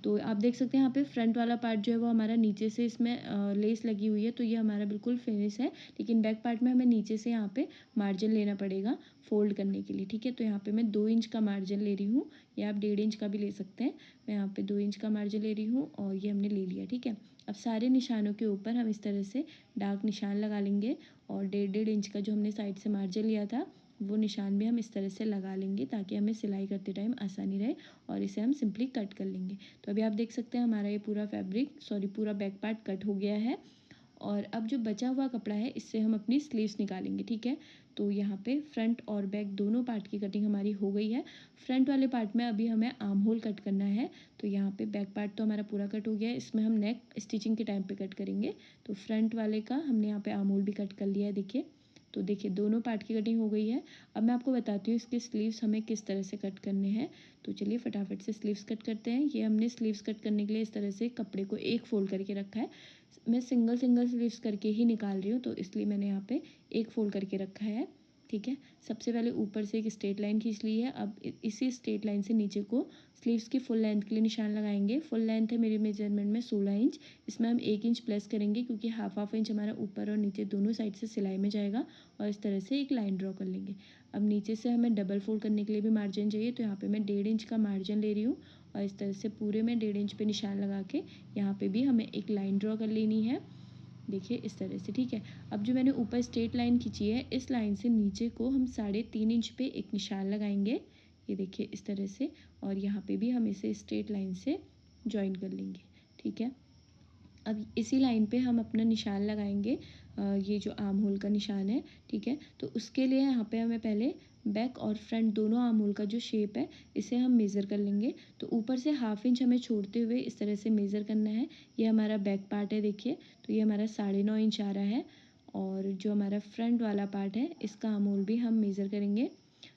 तो आप देख सकते हैं यहाँ पे फ्रंट वाला पार्ट जो है वो हमारा नीचे से इसमें लेस लगी हुई है, तो ये हमारा बिल्कुल फिनिश है। लेकिन बैक पार्ट में हमें नीचे से यहाँ पे मार्जिन लेना पड़ेगा फोल्ड करने के लिए। ठीक है, तो यहाँ पे मैं 2 इंच का मार्जिन ले रही हूँ, या आप 1.5 इंच का भी ले सकते हैं। मैं यहाँ पे 2 इंच का मार्जिन ले रही हूँ और ये हमने ले लिया। ठीक है, अब सारे निशानों के ऊपर हम इस तरह से डार्क निशान लगा लेंगे और 1.5 इंच का जो हमने साइड से मार्जिन लिया था वो निशान भी हम इस तरह से लगा लेंगे ताकि हमें सिलाई करते टाइम आसानी रहे, और इसे हम सिंपली कट कर लेंगे। तो अभी आप देख सकते हैं हमारा ये पूरा बैक पार्ट कट हो गया है। और अब जो बचा हुआ कपड़ा है इससे हम अपनी स्लीव्स निकालेंगे। ठीक है, तो यहाँ पे फ्रंट और बैक दोनों पार्ट की कटिंग हमारी हो गई है। फ्रंट वाले पार्ट में अभी हमें आर्म होल कट करना है। तो यहाँ पे बैक पार्ट तो हमारा पूरा कट हो गया है, इसमें हम नेक स्टिचिंग के टाइम पे कट करेंगे। तो फ्रंट वाले का हमने यहाँ पे आर्म होल भी कट कर लिया है देखिए। तो देखिए दोनों पार्ट की कटिंग हो गई है। अब मैं आपको बताती हूँ इसके स्लीव्स हमें किस तरह से कट करने हैं। तो चलिए फटाफट से स्लीव्स कट करते हैं। ये हमने स्लीव्स कट करने के लिए इस तरह से कपड़े को एक फोल्ड करके रखा है। मैं सिंगल स्लीव्स करके ही निकाल रही हूँ, तो इसलिए मैंने यहाँ पे एक फोल्ड करके रखा है। ठीक है, सबसे पहले ऊपर से एक स्ट्रेट लाइन खींच ली है। अब इसी स्ट्रेट लाइन से नीचे को स्लीव्स की फुल लेंथ के लिए निशान लगाएंगे। फुल लेंथ है मेरे मेजरमेंट में 16 इंच, इसमें हम 1 इंच प्लस करेंगे क्योंकि हाफ इंच हमारा ऊपर और नीचे दोनों साइड से सिलाई में जाएगा, और इस तरह से एक लाइन ड्रॉ कर लेंगे। अब नीचे से हमें डबल फोल्ड करने के लिए भी मार्जिन चाहिए, तो यहाँ पे मैं 1.5 इंच का मार्जिन ले रही हूँ और इस तरह से पूरे में 1.5 इंच पे निशान लगा के यहाँ पे भी हमें एक लाइन ड्रॉ कर लेनी है। देखिए इस तरह से। ठीक है, अब जो मैंने ऊपर स्ट्रेट लाइन खींची है इस लाइन से नीचे को हम 3.5 इंच पे एक निशान लगाएंगे। ये देखिए इस तरह से, और यहाँ पे भी हम इसे स्ट्रेट लाइन से ज्वाइन कर लेंगे। ठीक है, अब इसी लाइन पे हम अपना निशान लगाएंगे, ये जो आर्म होल का निशान है। ठीक है, तो उसके लिए यहाँ पे हमें पहले बैक और फ्रंट दोनों आर्म होल का जो शेप है इसे हम मेज़र कर लेंगे। तो ऊपर से हाफ इंच हमें छोड़ते हुए इस तरह से मेज़र करना है। ये हमारा बैक पार्ट है देखिए, तो ये हमारा 9.5 इंच आ रहा है, और जो हमारा फ्रंट वाला पार्ट है इसका आर्म होल भी हम मेज़र करेंगे।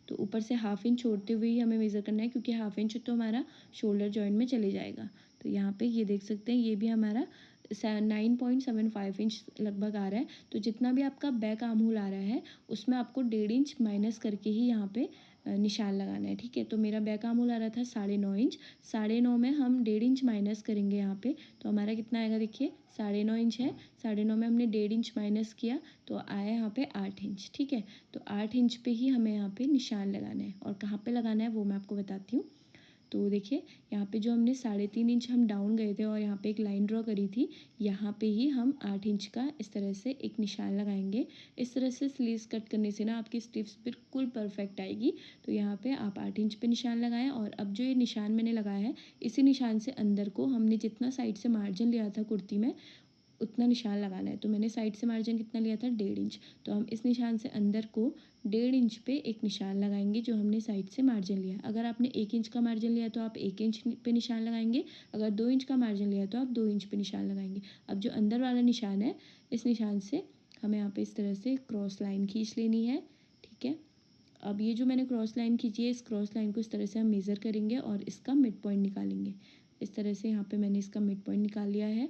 तो ऊपर से हाफ इंच छोड़ते हुए ही हमें मेज़र करना है, क्योंकि हाफ इंच तो हमारा शोल्डर जॉइंट में चले जाएगा। तो यहाँ पे ये देख सकते हैं ये भी हमारा 9.75 इंच लगभग आ रहा है। तो जितना भी आपका बैक आर्म होल आ रहा है उसमें आपको 1.5 इंच माइनस करके ही यहाँ पे निशान लगाना है। ठीक है, तो मेरा बैक आर्म होल आ रहा था 9.5 इंच। 9.5 में हम 1.5 इंच माइनस करेंगे यहाँ पे, तो हमारा कितना आएगा देखिए 9.5 इंच है। 9.5 में हमने 1.5 इंच माइनस किया तो आया यहाँ पे 8 इंच। ठीक है, तो 8 इंच पे ही हमें यहाँ पे निशान लगाना है, और कहाँ पे लगाना है वो मैं आपको बताती हूँ। तो देखिए यहाँ पे जो हमने 3.5 इंच हम डाउन गए थे और यहाँ पे एक लाइन ड्रॉ करी थी, यहाँ पे ही हम 8 इंच का इस तरह से एक निशान लगाएंगे। इस तरह से स्लीव्स कट करने से ना आपकी स्लीव्स बिल्कुल परफेक्ट आएगी। तो यहाँ पे आप 8 इंच पे निशान लगाएं, और अब जो ये निशान मैंने लगाया है, इसी निशान से अंदर को हमने जितना साइड से मार्जिन लिया था कुर्ती में उतना निशान लगाना है। तो मैंने साइड से मार्जिन कितना लिया था 1.5 इंच, तो हम इस निशान से अंदर को 1.5 इंच पे एक निशान लगाएंगे जो हमने साइड से मार्जिन लिया। अगर आपने 1 इंच का मार्जिन लिया तो आप 1 इंच पे निशान लगाएंगे, अगर 2 इंच का मार्जिन लिया तो आप 2 इंच पे निशान लगाएंगे। अब जो अंदर वाला निशान है, इस निशान से हमें यहाँ पे इस तरह से क्रॉस लाइन खींच लेनी है। ठीक है, अब ये जो मैंने क्रॉस लाइन खींची है, इस क्रॉस लाइन को इस तरह से हम मेज़र करेंगे और इसका मिड पॉइंट निकालेंगे। इस तरह से यहाँ पे मैंने इसका मिड पॉइंट निकाल लिया है।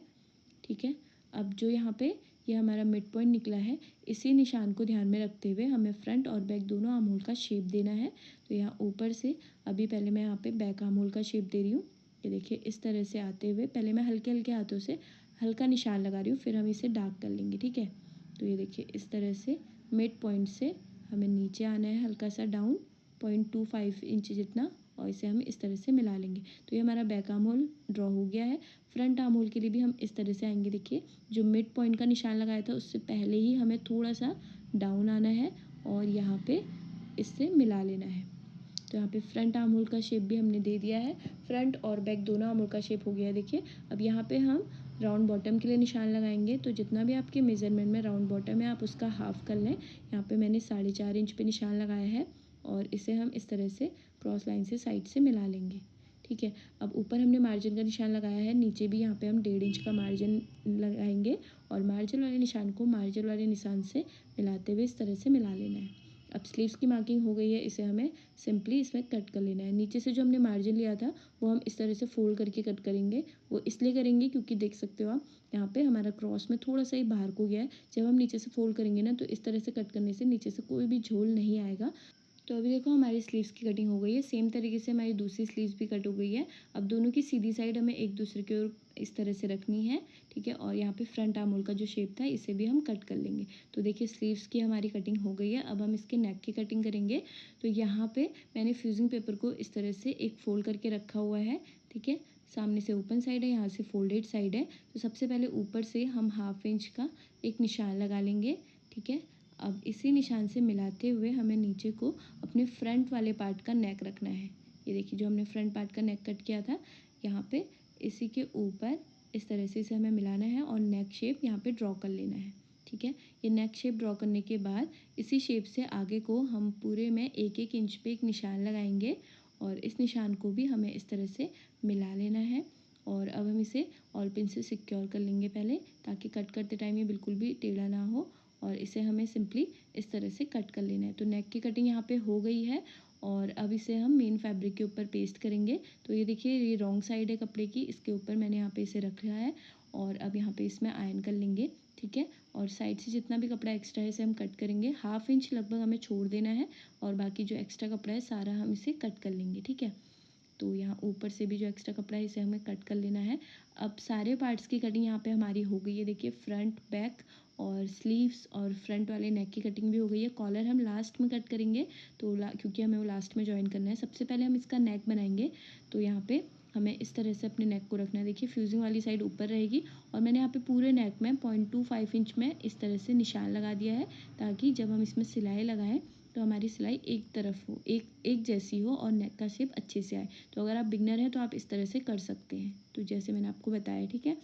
ठीक है, अब जो यहाँ पे ये हमारा मिड पॉइंट निकला है, इसी निशान को ध्यान में रखते हुए हमें फ्रंट और बैक दोनों आर्म होल का शेप देना है। तो यहाँ ऊपर से अभी पहले मैं यहाँ पे बैक आर्म होल का शेप दे रही हूँ। ये देखिए इस तरह से आते हुए पहले मैं हल्के हल्के हाथों से हल्का निशान लगा रही हूँ, फिर हम इसे डार्क कर लेंगे। ठीक है, तो ये देखिए इस तरह से मिड पॉइंट से हमें नीचे आना है हल्का सा डाउन 0.25 इंच जितना, और इसे हम इस तरह से मिला लेंगे। तो ये हमारा बैक आर्म होल ड्रॉ हो गया है। फ्रंट आर्म होल के लिए भी हम इस तरह से आएंगे। देखिए जो मिड पॉइंट का निशान लगाया था उससे पहले ही हमें थोड़ा सा डाउन आना है और यहाँ पे इससे मिला लेना है। तो यहाँ पे फ्रंट आर्म होल का शेप भी हमने दे दिया है। फ्रंट और बैक दोनों आर्म होल का शेप हो गया है। देखिए अब यहाँ पे हम राउंड बॉटम के लिए निशान लगाएंगे। तो जितना भी आपके मेज़रमेंट में राउंड बॉटम है आप उसका हाफ कर लें। यहाँ पे मैंने 4.5 इंच पे निशान लगाया है, और इसे हम इस तरह से क्रॉस लाइन से साइड से मिला लेंगे। ठीक है, अब ऊपर हमने मार्जिन का निशान लगाया है, नीचे भी यहाँ पे हम 1.5 इंच का मार्जिन लगाएंगे, और मार्जिन वाले निशान को मार्जिन वाले निशान से मिलाते हुए इस तरह से मिला लेना है। अब स्लीव्स की मार्किंग हो गई है, इसे हमें सिंपली इसमें कट कर लेना है। नीचे से जो हमने मार्जिन लिया था वो हम इस तरह से फोल्ड करके कट करेंगे। वो इसलिए करेंगे क्योंकि देख सकते हो आप यहाँ पे हमारा क्रॉस में थोड़ा सा ही बाहर को गया है। जब हम नीचे से फोल्ड करेंगे ना, तो इस तरह से कट करने से नीचे से कोई भी झोल नहीं आएगा। तो अभी देखो हमारी स्लीव्स की कटिंग हो गई है। सेम तरीके से हमारी दूसरी स्लीव्स भी कट हो गई है। अब दोनों की सीधी साइड हमें एक दूसरे की ओर इस तरह से रखनी है। ठीक है, और यहाँ पे फ्रंट आर्म होल का जो शेप था इसे भी हम कट कर लेंगे। तो देखिए स्लीव्स की हमारी कटिंग हो गई है। अब हम इसके नेक की कटिंग करेंगे। तो यहाँ पे मैंने फ्यूजिंग पेपर को इस तरह से एक फोल्ड करके रखा हुआ है। ठीक है, सामने से ओपन साइड है, यहाँ से फोल्डेड साइड है। तो सबसे पहले ऊपर से हम 1/2 इंच का एक निशान लगा लेंगे। ठीक है, अब इसी निशान से मिलाते हुए हमें नीचे को अपने फ्रंट वाले पार्ट का नेक रखना है। ये देखिए जो हमने फ्रंट पार्ट का नेक कट किया था, यहाँ पे इसी के ऊपर इस तरह से इसे हमें मिलाना है और नेक शेप यहाँ पे ड्रॉ कर लेना है। ठीक है, ये नेक शेप ड्रॉ करने के बाद इसी शेप से आगे को हम पूरे में 1-1 इंच पे एक निशान लगाएंगे, और इस निशान को भी हमें इस तरह से मिला लेना है। और अब हम इसे ऑल पिन से सिक्योर कर लेंगे पहले, ताकि कट करते टाइम ये बिल्कुल भी टेढ़ा ना हो, और इसे हमें सिंपली इस तरह से कट कर लेना है। तो नेक की कटिंग यहाँ पे हो गई है, और अब इसे हम मेन फैब्रिक के ऊपर पेस्ट करेंगे। तो ये देखिए ये रॉन्ग साइड है कपड़े की, इसके ऊपर मैंने यहाँ पे इसे रख लिया है, और अब यहाँ पे इसमें आयरन कर लेंगे। ठीक है, और साइड से जितना भी कपड़ा एक्स्ट्रा है इसे हम कट करेंगे। 1/2 इंच लगभग हमें छोड़ देना है, और बाकी जो एक्स्ट्रा कपड़ा है सारा हम इसे कट कर लेंगे। ठीक है, तो यहाँ ऊपर से भी जो एक्स्ट्रा कपड़ा है इसे हमें कट कर लेना है। अब सारे पार्ट्स की कटिंग यहाँ पे हमारी हो गई है। देखिए फ्रंट बैक और स्लीव्स और फ्रंट वाले नेक की कटिंग भी हो गई है। कॉलर हम लास्ट में कट करेंगे, तो क्योंकि हमें वो लास्ट में ज्वाइन करना है। सबसे पहले हम इसका नेक बनाएंगे। तो यहाँ पे हमें इस तरह से अपने नेक को रखना है। देखिए फ्यूजिंग वाली साइड ऊपर रहेगी, और मैंने यहाँ पे पूरे नेक में 0.25 इंच में इस तरह से निशान लगा दिया है, ताकि जब हम इसमें सिलाई लगाएं तो हमारी सिलाई एक तरफ हो, एक जैसी हो, और नेक का शेप अच्छे से आए। तो अगर आप बिगनर हैं तो आप इस तरह से कर सकते हैं, तो जैसे मैंने आपको बताया। ठीक है,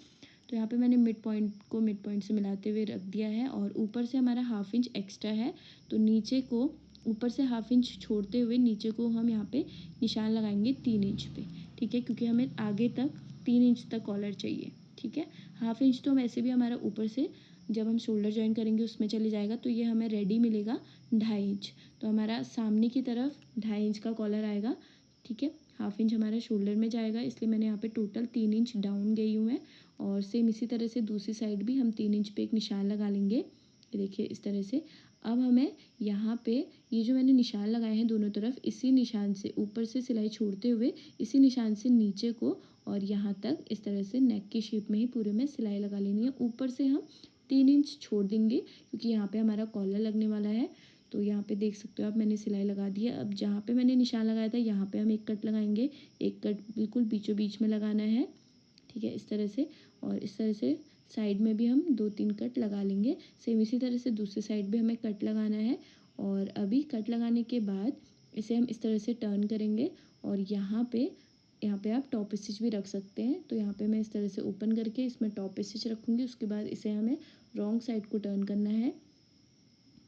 तो यहाँ पे मैंने मिड पॉइंट को मिड पॉइंट से मिलाते हुए रख दिया है, और ऊपर से हमारा 1/2 इंच एक्स्ट्रा है, तो नीचे को ऊपर से 1/2 इंच छोड़ते हुए नीचे को हम यहाँ पे निशान लगाएंगे 3 इंच पे। ठीक है, क्योंकि हमें आगे तक 3 इंच तक कॉलर चाहिए। ठीक है, 1/2 इंच तो वैसे भी हमारा ऊपर से जब हम शोल्डर ज्वाइन करेंगे उसमें चले जाएगा, तो ये हमें रेडी मिलेगा 2.5 इंच। तो हमारा सामने की तरफ 2.5 इंच का कॉलर आएगा। ठीक है, 1/2 इंच हमारा शोल्डर में जाएगा, इसलिए मैंने यहाँ पे टोटल 3 इंच डाउन गई हूँ मैं। और सेम इसी तरह से दूसरी साइड भी हम 3 इंच पे एक निशान लगा लेंगे। ये देखिए इस तरह से। अब हमें यहाँ पे ये जो मैंने निशान लगाए हैं दोनों तरफ, इसी निशान से ऊपर से सिलाई छोड़ते हुए इसी निशान से नीचे को और यहाँ तक इस तरह से नेक की शेप में ही पूरे में सिलाई लगा लेनी है। ऊपर से हम 3 इंच छोड़ देंगे क्योंकि यहाँ पे हमारा कॉलर लगने वाला है। तो यहाँ पे देख सकते हो आप, मैंने सिलाई लगा दी है। अब जहाँ पे मैंने निशान लगाया था यहाँ पे हम एक कट लगाएंगे। एक कट बिल्कुल बीचों बीच में लगाना है, ठीक है, इस तरह से। और इस तरह से साइड में भी हम 2-3 कट लगा लेंगे। सेम इसी तरह से दूसरी साइड भी हमें कट लगाना है। और अभी कट लगाने के बाद इसे हम इस तरह से टर्न करेंगे और यहाँ पे आप टॉप स्टिच भी रख सकते हैं। तो यहाँ पे मैं इस तरह से ओपन करके इसमें टॉप स्टिच रखूँगी। उसके बाद इसे हमें रॉन्ग साइड को टर्न करना है।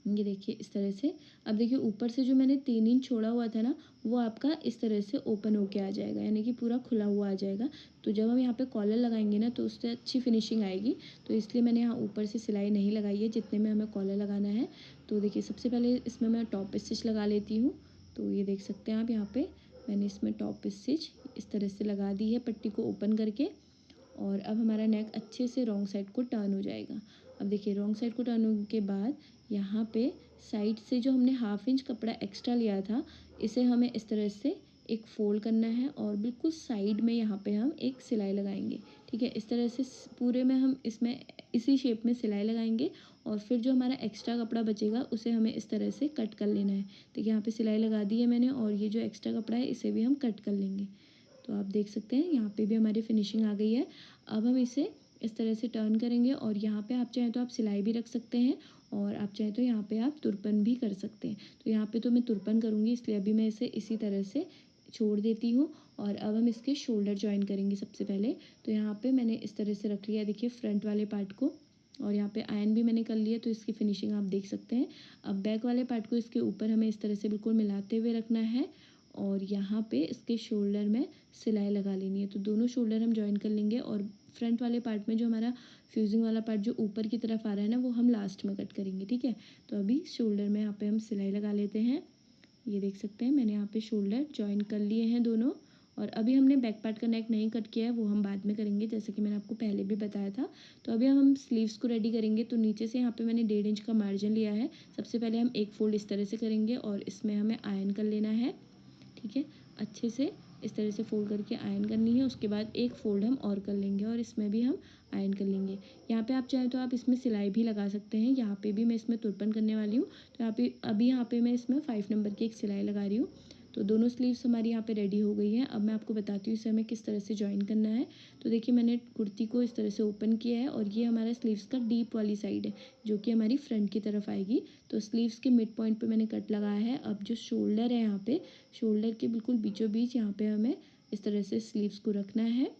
ये देखिए इस तरह से। अब देखिए ऊपर से जो मैंने 3 इंच छोड़ा हुआ था ना, वो आपका इस तरह से ओपन होके आ जाएगा, यानी कि पूरा खुला हुआ आ जाएगा। तो जब हम यहाँ पे कॉलर लगाएंगे ना तो उससे अच्छी फिनिशिंग आएगी। तो इसलिए मैंने यहाँ ऊपर से सिलाई नहीं लगाई है जितने में हमें कॉलर लगाना है। तो देखिए सबसे पहले इसमें मैं टॉप स्टिच लगा लेती हूँ। तो ये देख सकते हैं आप, यहाँ पे मैंने इसमें टॉप स्टिच इस तरह से लगा दी है पट्टी को ओपन करके। और अब हमारा नेक अच्छे से रॉन्ग साइड को टर्न हो जाएगा। अब देखिए रॉन्ग साइड को टर्न होने के बाद यहाँ पे साइड से जो हमने 1/2 इंच कपड़ा एक्स्ट्रा लिया था, इसे हमें इस तरह से एक फ़ोल्ड करना है और बिल्कुल साइड में यहाँ पे हम एक सिलाई लगाएंगे, ठीक है। इस तरह से पूरे में हम इसमें इसी शेप में सिलाई लगाएंगे और फिर जो हमारा एक्स्ट्रा कपड़ा बचेगा उसे हमें इस तरह से कट कर लेना है। देखिए यहाँ पे सिलाई लगा दी है मैंने और ये जो एक्स्ट्रा कपड़ा है इसे भी हम कट कर लेंगे। तो आप देख सकते हैं यहाँ पे भी हमारी फिनिशिंग आ गई है। अब हम इसे इस तरह से टर्न करेंगे और यहाँ पे आप चाहें तो आप सिलाई भी रख सकते हैं और आप चाहें तो यहाँ पे आप तुरपन भी कर सकते हैं। तो यहाँ पे तो मैं तुरपन करूँगी, इसलिए अभी मैं इसे इसी तरह से छोड़ देती हूँ। और अब हम इसके शोल्डर जॉइन करेंगे सबसे पहले। तो यहाँ पे मैंने इस तरह से रख लिया, देखिए फ्रंट वाले पार्ट को, और यहाँ पे आयन भी मैंने कर लिया, तो इसकी फिनिशिंग आप देख सकते हैं। अब बैक वाले पार्ट को इसके ऊपर हमें इस तरह से बिल्कुल मिलाते हुए रखना है और यहाँ पे इसके शोल्डर में सिलाई लगा लेनी है। तो दोनों शोल्डर हम जॉइन कर लेंगे और फ्रंट वाले पार्ट में जो हमारा फ्यूजिंग वाला पार्ट जो ऊपर की तरफ आ रहा है ना, वो हम लास्ट में कट करेंगे, ठीक है। तो अभी शोल्डर में यहाँ पे हम सिलाई लगा लेते हैं। ये देख सकते हैं मैंने यहाँ पे शोल्डर जॉइन कर लिए हैं दोनों। और अभी हमने बैक पार्ट का नेक नहीं कट किया है, वो हम बाद में करेंगे, जैसे कि मैंने आपको पहले भी बताया था। तो अभी हम स्लीव्स को रेडी करेंगे। तो नीचे से यहाँ पे मैंने 1.5 इंच का मार्जिन लिया है। सबसे पहले हम एक फोल्ड इस तरह से करेंगे और इसमें हमें आयन कर लेना है, ठीक है। अच्छे से इस तरह से फोल्ड करके आयन करनी है। उसके बाद एक फ़ोल्ड हम और कर लेंगे और इसमें भी हम आयन कर लेंगे। यहाँ पे आप चाहें तो आप इसमें सिलाई भी लगा सकते हैं। यहाँ पे भी मैं इसमें तुरपन करने वाली हूँ, तो यहाँ पे मैं इसमें 5 नंबर की एक सिलाई लगा रही हूँ। तो दोनों स्लीव्स हमारी यहाँ पे रेडी हो गई हैं। अब मैं आपको बताती हूँ इसे हमें किस तरह से जॉइन करना है। तो देखिए मैंने कुर्ती को इस तरह से ओपन किया है और ये हमारा स्लीव्स का डीप वाली साइड है जो कि हमारी फ्रंट की तरफ आएगी। तो स्लीव्स के मिड पॉइंट पे मैंने कट लगाया है। अब जो शोल्डर है यहाँ पे, शोल्डर के बिल्कुल बीचों बीच यहाँ पे हमें इस तरह से स्लीव्स को रखना है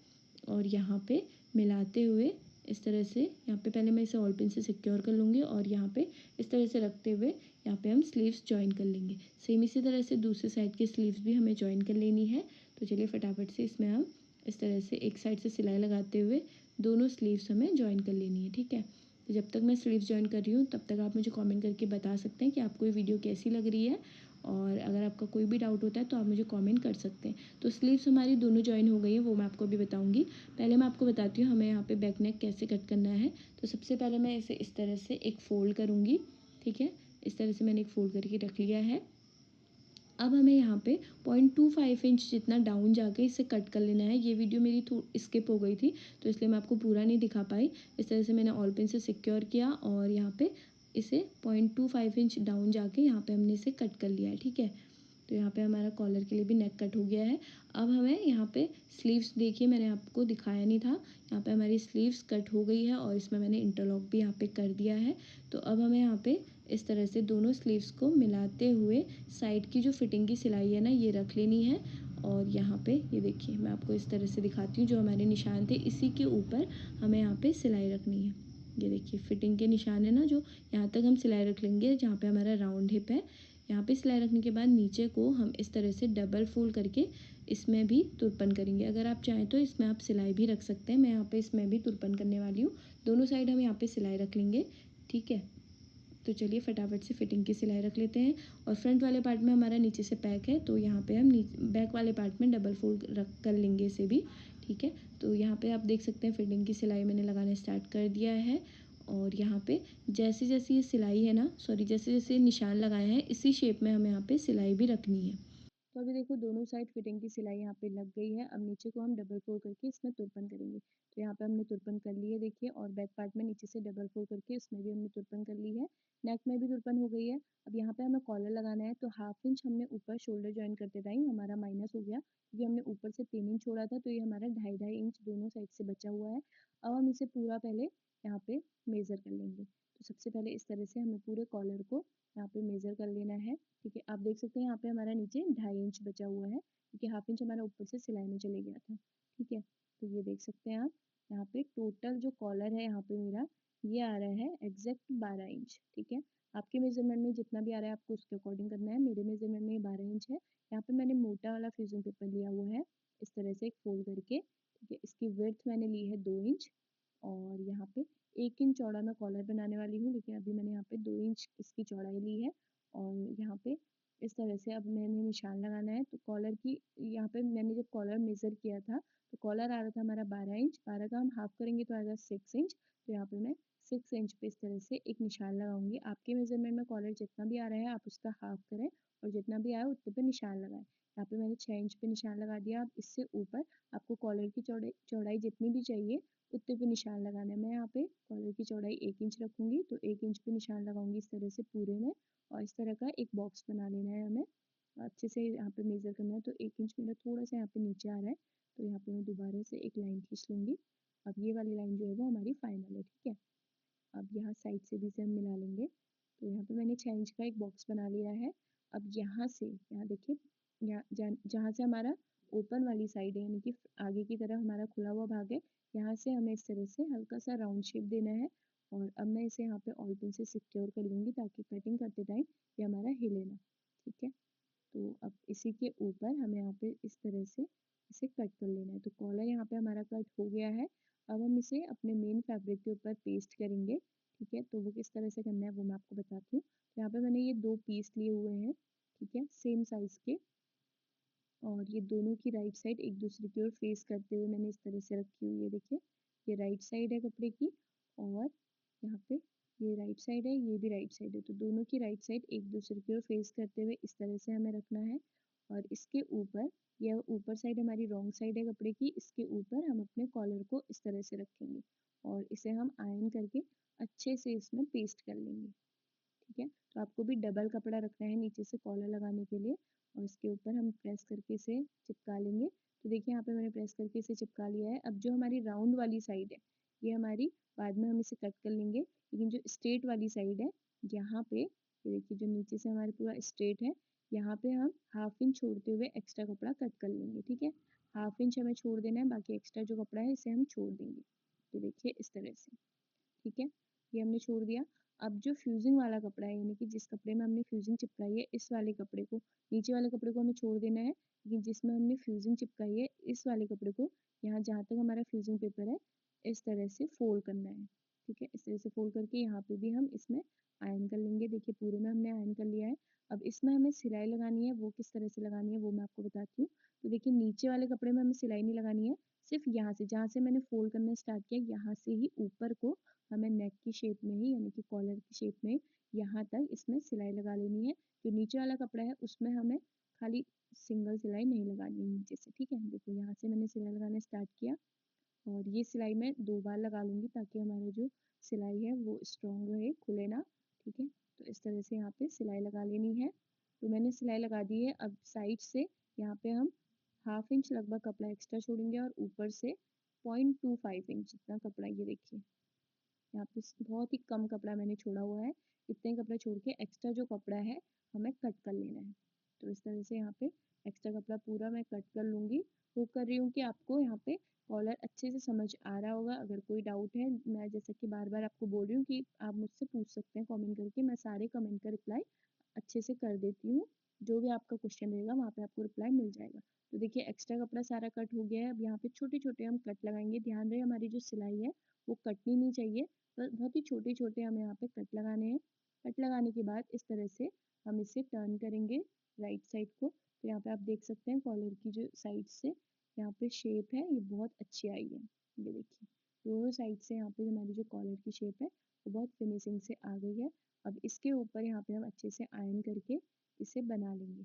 और यहाँ पे मिलाते हुए इस तरह से, यहाँ पे पहले मैं इसे ऑल पिन से सिक्योर कर लूँगी और यहाँ पे इस तरह से रखते हुए यहाँ पे हम स्लीव्स जॉइन कर लेंगे। सेम इसी तरह से दूसरी साइड की स्लीव्स भी हमें जॉइन कर लेनी है। तो चलिए फटाफट से इसमें हम इस तरह से एक साइड से सिलाई लगाते हुए दोनों स्लीव्स हमें जॉइन कर लेनी है, ठीक है। तो जब तक मैं स्लीव्स जॉइन कर रही हूँ तब तक आप मुझे कमेंट करके बता सकते हैं कि आपको ये वीडियो कैसी लग रही है। और अगर आपका कोई भी डाउट होता है तो आप मुझे कमेंट कर सकते हैं। तो स्लीव्स हमारी दोनों जॉइन हो गई है, वो मैं आपको अभी बताऊंगी। पहले मैं आपको बताती हूँ हमें यहाँ पे बैक नेक कैसे कट करना है। तो सबसे पहले मैं इसे इस तरह से एक फ़ोल्ड करूँगी, ठीक है। इस तरह से मैंने एक फ़ोल्ड करके रख लिया है। अब हमें यहाँ पे 0.25 इंच जितना डाउन जाके इसे कट कर लेना है। ये वीडियो मेरी स्किप हो गई थी तो इसलिए मैं आपको पूरा नहीं दिखा पाई। इस तरह से मैंने ऑल पिन से सिक्योर किया और यहाँ पे इसे 0.25 इंच डाउन जाके यहाँ पे हमने इसे कट कर लिया है, ठीक है। तो यहाँ पे हमारा कॉलर के लिए भी नेक कट हो गया है। अब हमें यहाँ पे स्लीव्स, देखिए मैंने आपको दिखाया नहीं था, यहाँ पे हमारी स्लीव्स कट हो गई है और इसमें मैंने इंटरलॉक भी यहाँ पे कर दिया है। तो अब हमें यहाँ पे इस तरह से दोनों स्लीव्स को मिलाते हुए साइड की जो फिटिंग की सिलाई है ना, ये रख लेनी है। और यहाँ पे ये देखिए मैं आपको इस तरह से दिखाती हूँ, जो हमारे निशान थे इसी के ऊपर हमें यहाँ पे सिलाई रखनी है। ये देखिए फिटिंग के निशान है ना, जो यहाँ तक हम सिलाई रख लेंगे जहाँ पे हमारा राउंड हिप है। यहाँ पे सिलाई रखने के बाद नीचे को हम इस तरह से डबल फोल्ड करके इसमें भी तुरपन करेंगे। अगर आप चाहें तो इसमें आप सिलाई भी रख सकते हैं। मैं यहाँ पे इसमें भी तुरपन करने वाली हूँ। दोनों साइड हम यहाँ पे सिलाई रख लेंगे, ठीक है। तो चलिए फटाफट से फिटिंग की सिलाई रख लेते हैं। और फ्रंट वाले पार्ट में हमारा नीचे से पैक है, तो यहाँ पे हम बैक वाले पार्ट में डबल फोल्ड रख कर लेंगे इसे भी, ठीक है। तो यहाँ पे आप देख सकते हैं फिटिंग की सिलाई मैंने लगाना स्टार्ट कर दिया है। और यहाँ पे जैसे जैसे ये सिलाई है ना, सॉरी, जैसे जैसे निशान लगाए हैं इसी शेप में हमें यहाँ पे सिलाई भी रखनी है। तो अभी देखो दोनों साइड फिटिंग की सिलाई यहाँ पे लग गई है। अब नीचे को हम डबल फोल्ड करके इसमें तुरपन करेंगे। तो यहाँ पे हमने तुरपन कर ली है देखिए, और बैक पार्ट में नीचे से डबल फोल्ड करके इसमें भी हमने तुरपन कर ली है। नेक में भी तुरपन हो गई है। अब यहाँ पे हमें कॉलर लगाना है, तो 1/2 इंच हमने ऊपर शोल्डर जॉइन करते टाइम हमारा माइनस हो गया, क्योंकि हमने ऊपर से 3 इंच छोड़ा था, तो ये हमारा 2.5 इंच दोनों साइड से बचा हुआ है। अब हम इसे पूरा पहले यहाँ पे मेज़र कर लेंगे। तो सबसे पहले इस तरह से हमें पूरे कॉलर को यहाँ पे मेज़र कर लेना है। ठीक है, आप देख सकते हैं यहाँ पे हमारा नीचे 2.5 इंच बचा हुआ है, क्योंकि 1/2 इंच हमारा ऊपर से सिलाई में चले गया था। ठीक है, तो ये देख सकते हैं आप, यहाँ पे टोटल जो कॉलर है यहाँ पे मेरा, ये आ रहा है एग्जैक्ट 12 इंच। ठीक है, आपके मेजरमेंट में जितना भी आ रहा है आपको उसके अकॉर्डिंग करना है। मेरे मेजरमेंट में ये 12 इंच है। यहाँ पे मैंने मोटा वाला फ्यूजन पेपर लिया हुआ है, इस तरह से एक फोल्ड करके। ठीक है, इसकी विड्थ मैंने ली है 2 इंच, और यहाँ पे 1 इंच चौड़ा मैं कॉलर बनाने वाली हूँ, लेकिन अभी मैंने यहाँ पे 2 इंच इसकी चौड़ाई ली है। और यहाँ पे इस तरह से अब मैंने निशान लगाना है। तो कॉलर की यहाँ पे मैंने जब कॉलर मेज़र किया था, तो कॉलर आ रहा था हमारा 12 इंच, 12 का हम हाफ करेंगे तो आएगा 6 इंच। तो यहाँ पे मैं 6 इंच पे इस तरह से एक निशान लगाऊंगी। आपके मेजरमेंट में कॉलर जितना भी आ रहा है आप उसका हाफ करें, और जितना भी आया उतने पे निशान लगाएं। यहाँ पे मैंने 6 इंच पे निशान लगा दिया। अब इससे ऊपर आपको कॉलर की चौड़ाई चौड़ाई जितनी भी चाहिए उतने पे निशान लगाना है। मैं यहाँ पे कॉलर की चौड़ाई 1 इंच रखूंगी, तो 1 इंच पे निशान लगाऊंगी इस तरह से पूरे में। और इस तरह का एक बॉक्स बना लेना है हमें, अच्छे से यहाँ पे मेज़र करना है। तो 1 इंच मेरा थोड़ा सा यहाँ पे नीचे आ रहा है, तो यहाँ पे मैं दोबारा से एक लाइन खींच लूँगी। अब ये वाली लाइन जो है वो हमारी फाइनल है। ठीक है, अब यहाँ साइड से भी इसे हम मिला लेंगे। तो यहाँ पे मैंने 6 इंच का एक बॉक्स बना लिया है। अब यहाँ से, यहाँ देखिए, यहाँ जहाँ से हमारा ओपन वाली साइड है, यानी कि आगे की तरफ हमारा खुला हुआ भाग है, यहाँ से हमें इस तरह से हल्का सा राउंड शेप देना है। और अब मैं इसे यहाँ पे ऑल पिन से सिक्योर कर लूँगी, ताकि कटिंग करते टाइम ये हमारा हिले ना। ठीक है, तो अब इसी के ऊपर हमें यहाँ पे इस तरह से इसे कट कर लेना है। तो कॉलर यहाँ पे हमारा कट हो गया है। अब हम इसे अपने मेन फैब्रिक के ऊपर पेस्ट करेंगे। ठीक है, तो वो किस तरह से करना है वो मैं आपको बताती हूँ। तो यहाँ पे मैंने ये 2 पीस लिए हुए हैं, ठीक है, सेम साइज के, और ये दोनों की राइट साइड एक दूसरे की ओर फेस करते हुए मैंने इस तरह से रखी हुई है। देखिए, ये राइट साइड है कपड़े की, और यहाँ पे ये राइट साइड है, ये भी राइट साइड है। तो दोनों की राइट साइड एक दूसरे की ओर फेस करते हुए इस तरह से हमें रखना है। और इसके ऊपर, यह ऊपर साइड हमारी रॉन्ग साइड है कपड़े की, इसके ऊपर हम अपने कॉलर को इस तरह से रखेंगे, और इसे हम आयरन करके अच्छे से इसमें पेस्ट कर लेंगे। ठीक है, तो आपको भी डबल कपड़ा रखना है नीचे से कॉलर लगाने के लिए, और इसके ऊपर हम प्रेस करके इसे चिपका लेंगे। तो देखिए यहाँ पे मैंने प्रेस करके इसे चिपका लिया है। अब जो हमारी राउंड वाली साइड है, ये हमारी बाद में हम इसे कट कर लेंगे, लेकिन जो स्ट्रेट वाली साइड है, यहाँ पे ये देखिए, जो नीचे से हमारे पूरा स्ट्रेट है, यहाँ पे हम 1/2 इंच छोड़ते हुए एक्स्ट्रा कपड़ा कट कर लेंगे। ठीक है, 1/2 इंच हमें छोड़ देना है, बाकी एक्स्ट्रा जो कपड़ा है इसे हम छोड़ देंगे। तो देखिए इस तरह से, ठीक है, ये हमने छोड़ दिया। अब जो फ्यूजिंग वाला कपड़ा है, यानी कि जिस कपड़े में हमने फ्यूजिंग चिपकाई है, इस वाले कपड़े को, नीचे वाले कपड़े को हमें छोड़ देना है, लेकिन जिसमें हमने फ्यूजिंग चिपकाई है इस वाले कपड़े को, यहाँ जहाँ तक हमारा फ्यूजिंग पेपर है, इस तरह से फोल्ड करना है। ठीक है, इस तरह से फोल्ड करके यहाँ पे भी हम इसमें आयरन कर लेंगे। देखिए पूरे में हमने आयरन कर लिया है। अब इसमें हमें सिलाई लगानी है, वो किस तरह से लगानी है वो मैं आपको बताती हूँ। तो देखिए नीचे वाले कपड़े में हमें सिलाई नहीं लगानी है, सिर्फ यहाँ से, जहाँ से मैंने फोल्ड करना स्टार्ट किया, यहाँ से ही ऊपर को हमें नेक की शेप में ही, यानी कि कॉलर की शेप में, यहाँ तक इसमें सिलाई लगा लेनी है। जो नीचे वाला कपड़ा है उसमें हमें खाली सिंगल सिलाई नहीं लगानी है नीचे से। ठीक है, देखो यहाँ से मैंने सिलाई लगाना स्टार्ट किया, और ये सिलाई मैं 2 बार लगा लूँगी, ताकि हमारा जो सिलाई है वो स्ट्रॉन्ग रहे, खुले ना। ठीक है, तो इस तरह से यहाँ पे सिलाई लगा लेनी है। तो मैंने सिलाई लगा दी है। अब साइड से यहाँ पे हम 1/2 इंच लगभग कपड़ा एक्स्ट्रा छोड़ेंगे, और ऊपर से 0.25 इंच जितना कपड़ा, ये देखिए यहाँ पे बहुत ही कम कपड़ा मैंने छोड़ा हुआ है। इतने कपड़ा छोड़ के एक्स्ट्रा जो कपड़ा है हमें कट कर लेना है। तो इस तरह से यहाँ पे एक्स्ट्रा कपड़ा पूरा मैं कट कर लूँगी। होप कर रही हूँ कि आपको यहाँ पे कॉलर अच्छे से समझ आ रहा होगा। अगर कोई डाउट है, मैं जैसा कि बार बार आपको बोल रही हूँ कि आप मुझसे पूछ सकते हैं कमेंट करके, मैं सारे कमेंट का रिप्लाई अच्छे से कर देती हूँ। जो भी आपका क्वेश्चन रहेगा वहाँ पे आपको रिप्लाई मिल जाएगा। तो देखिए एक्स्ट्रा कपड़ा सारा कट हो गया है। अब यहाँ पे छोटे छोटे हम कट लगाएंगे। ध्यान रहे हमारी जो सिलाई है वो कटनी नहीं चाहिए, बहुत ही छोटे छोटे हमें यहाँ पे कट लगाने हैं। कट लगाने के बाद इस तरह से हम इसे टर्न करेंगे राइट साइड को। तो यहाँ पे आप देख सकते हैं कॉलर की जो साइड से यहाँ पे शेप है ये बहुत अच्छी आई है। ये देखिए दोनों साइड से यहाँ पे हमारी जो कॉलर की शेप है वो बहुत फिनिशिंग से आ गई है। अब इसके ऊपर यहाँ पे हम अच्छे से आयरन करके इसे बना लेंगे,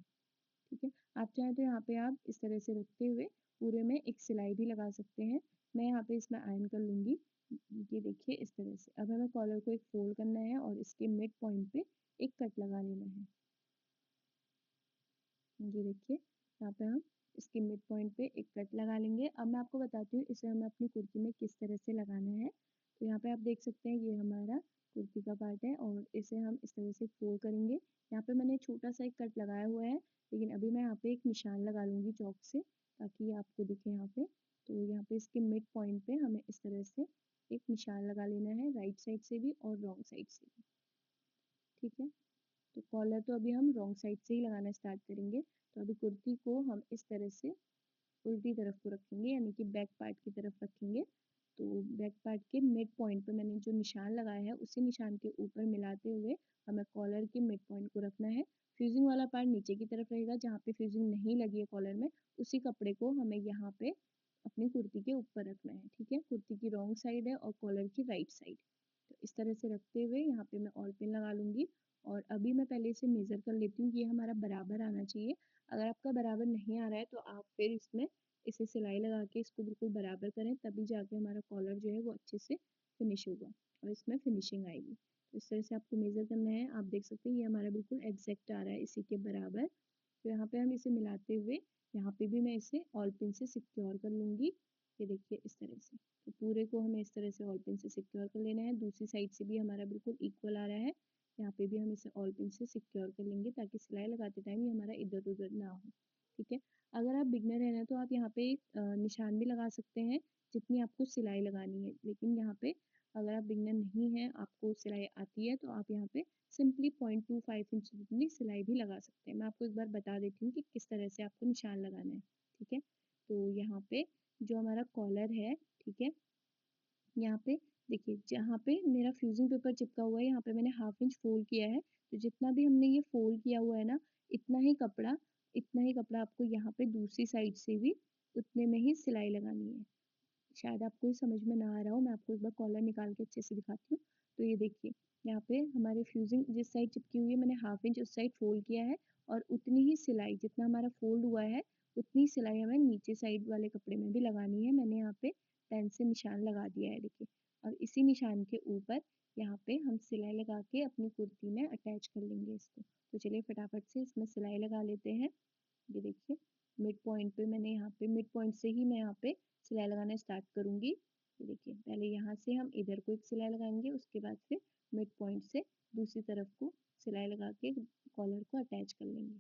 ठीक है। आप चाहें तो यहाँ पे आप इस तरह से रखते हुए पूरे में एक सिलाई भी लगा सकते हैं। मैं यहाँ पे इसमें आयरन कर लूँगी। ये देखिए इस तरह से। अब हमें कॉलर को एक फोल्ड करना है और इसके मिड पॉइंट पे एक कट लगा लेना है। ये देखिए, यहाँ पे हम इसके मिड पॉइंट पे एक कट लगा लेंगे। अब मैं आपको बताती हूँ इसे हमें अपनी कुर्ती में किस तरह से लगाना है। तो यहाँ पे आप देख सकते हैं ये हमारा कुर्ती का पार्ट है और इसे हम इस तरह से फोल्ड करेंगे। यहाँ पे मैंने छोटा सा एक कट लगाया हुआ है, लेकिन अभी मैं यहाँ पे एक निशान लगा लूँगी चॉक से, ताकि आपको दिखे यहाँ पे। तो यहाँ पे इसके मिड पॉइंट पे हमें इस तरह से एक निशान लगा लेना है, राइट साइड से भी और रॉन्ग साइड से भी, ठीक है। तो कॉलर तो अभी हम रॉन्ग साइड से ही लगाना स्टार्ट करेंगे। तो अभी कुर्ती को हम इस तरह से उल्टी तरफ को रखेंगे, यानी कि बैक पार्ट की तरफ रखेंगे। तो बैक पार्ट के मिड पॉइंट पे मैंने जो निशान लगाया है उसी निशान के ऊपर मिलाते हुए हमें कॉलर के मिड पॉइंट को रखना है। फ्यूजिंग वाला पार्ट नीचे की तरफ रहेगा, जहाँ पे फ्यूजिंग नहीं लगी है कॉलर में, उसी कपड़े को हमें यहाँ पे अपनी कुर्ती के ऊपर रखना है, ठीक है। कुर्ती की रॉन्ग साइड है और कॉलर की राइट साइड। तो इस तरह से रखते हुए यहाँ पे मैं ऑल पिन लगा लूँगी और अभी मैं पहले इसे मेज़र कर लेती हूँ कि ये हमारा बराबर आना चाहिए। अगर आपका बराबर नहीं आ रहा है तो आप फिर इसमें इसे सिलाई लगा के इसको बिल्कुल बराबर करें, तभी जाके हमारा कॉलर जो है वो अच्छे से फिनिश होगा और इसमें फिनिशिंग आएगी। तो इस तरह से आपको मेज़र करना है। आप देख सकते हैं ये हमारा बिल्कुल एग्जैक्ट आ रहा है, इसी के बराबर। तो यहाँ पे हम इसे मिलाते हुए यहाँ पे भी मैं इसे ऑल पिन से सिक्योर कर लूँगी। ये देखिए इस तरह से। तो पूरे को हमें इस तरह से ऑल पिन से सिक्योर कर लेना है। दूसरी साइड से भी हमारा बिल्कुल इक्वल आ रहा है। यहाँ पे भी हम इसे ऑल पिन से सिक्योर कर लेंगे, ताकि सिलाई लगाते टाइम ये हमारा इधर उधर ना हो, ठीक है। अगर आप बिगनर हैं ना तो आप यहाँ पे एक निशान भी लगा सकते हैं जितनी आपको सिलाई लगानी है, लेकिन यहाँ पे अगर आप बिगनर नहीं हैं, आपको सिलाई आती है, तो आप यहाँ पे सिंपली 0.25 इंच जितनी सिलाई भी लगा सकते हैं। मैं आपको एक बार बता देती हूँ कि किस तरह से आपको निशान लगाना है, ठीक है। तो यहाँ पे जो हमारा कॉलर है, ठीक है, यहाँ पे देखिए जहाँ पे मेरा फ्यूजिंग पेपर चिपका हुआ है, यहाँ पे मैंने हाफ इंच फोल्ड किया है। तो जितना भी हमने ये फोल्ड किया हुआ है ना, इतना ही कपड़ा इतना ही कपड़ा आपको यहाँ पे दूसरी साइड से भी उतने में ही सिलाई लगानी है। शायद आपको ये समझ में ना आ रहा हो, मैं आपको एक बार कॉलर निकाल के अच्छे से दिखाती हूँ। तो ये देखिए, यहाँ पे हमारे फ्यूजिंग जिस साइड चिपकी हुई है, मैंने हाफ इंच उस साइड फोल्ड किया है और उतनी ही सिलाई जितना हमारा फोल्ड हुआ है, उतनी सिलाई हमें नीचे साइड वाले कपड़े में भी लगानी है। मैंने यहाँ पे पेन से निशान लगा दिया है, देखिए। और इसी निशान के ऊपर यहाँ पे हम सिलाई लगा के अपनी कुर्ती में अटैच कर लेंगे इसको। तो चलिए फटाफट से इसमें सिलाई लगा लेते हैं। ये देखिए, मिड पॉइंट पे मैंने यहाँ पे मिड पॉइंट से ही मैं यहाँ पे सिलाई लगाना स्टार्ट करूँगी। ये देखिए, पहले यहाँ से हम इधर को एक सिलाई लगाएंगे, उसके बाद फिर मिड पॉइंट से दूसरी तरफ को सिलाई लगा के कॉलर को अटैच कर लेंगे,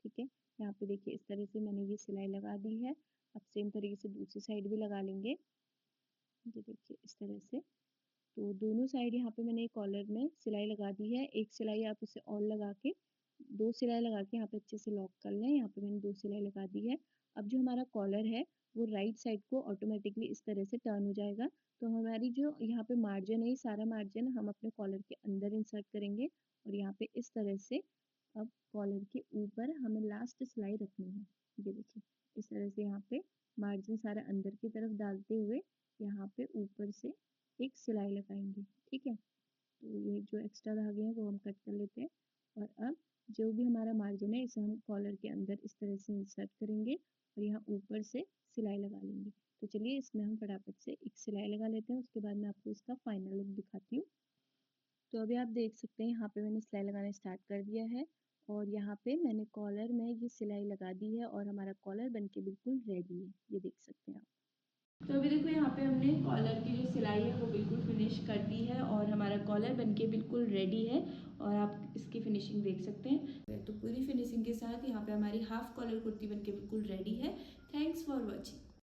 ठीक है। यहाँ पे देखिए इस तरह से मैंने ये सिलाई लगा दी है। अब सेम तरीके से दूसरी साइड भी लगा लेंगे। ये देखिए इस तरह से। तो दोनों साइड यहाँ पे मैंने कॉलर में सिलाई लगा दी है। एक सिलाई आप इसे और लगा के, 2 सिलाई लगा के यहाँ पे अच्छे से लॉक कर लें। यहाँ पे मैंने 2 सिलाई लगा दी है। अब जो हमारा कॉलर है वो राइट साइड को ऑटोमेटिकली इस तरह से टर्न हो जाएगा। तो हमारी जो यहाँ पे मार्जिन है, ये सारा मार्जिन हम अपने कॉलर के अंदर इंसर्ट करेंगे और यहाँ पे इस तरह से अब कॉलर के ऊपर हमें लास्ट सिलाई रखनी है। ये देखिए, इस तरह से यहाँ पे मार्जिन सारा अंदर की तरफ डालते हुए यहाँ पे ऊपर से एक सिलाई लगाएंगे, ठीक है। तो ये जो एक्स्ट्रा धागे हैं वो हम कट कर लेते हैं और अब जो भी हमारा मार्जिन है इसे हम कॉलर के अंदर इस तरह से इंसर्ट करेंगे और यहाँ ऊपर से सिलाई लगा लेंगे। तो चलिए इसमें हम फटाफट से एक सिलाई लगा लेते हैं, उसके बाद मैं आपको इसका फाइनल लुक दिखाती हूँ। तो अभी आप देख सकते हैं यहाँ पे मैंने सिलाई लगाना स्टार्ट कर दिया है और यहाँ पे मैंने कॉलर में ये सिलाई लगा दी है और हमारा कॉलर बनके बिल्कुल रेडी है, ये देख सकते हैं आप। तो अभी देखो यहाँ पे हमने कॉलर की जो सिलाई है वो बिल्कुल फिनिश कर दी है और हमारा कॉलर बनके बिल्कुल रेडी है और आप इसकी फिनिशिंग देख सकते हैं। तो पूरी फिनिशिंग के साथ यहाँ पे हमारी हाफ कॉलर कुर्ती बनके बिल्कुल रेडी है। Thanks for watching.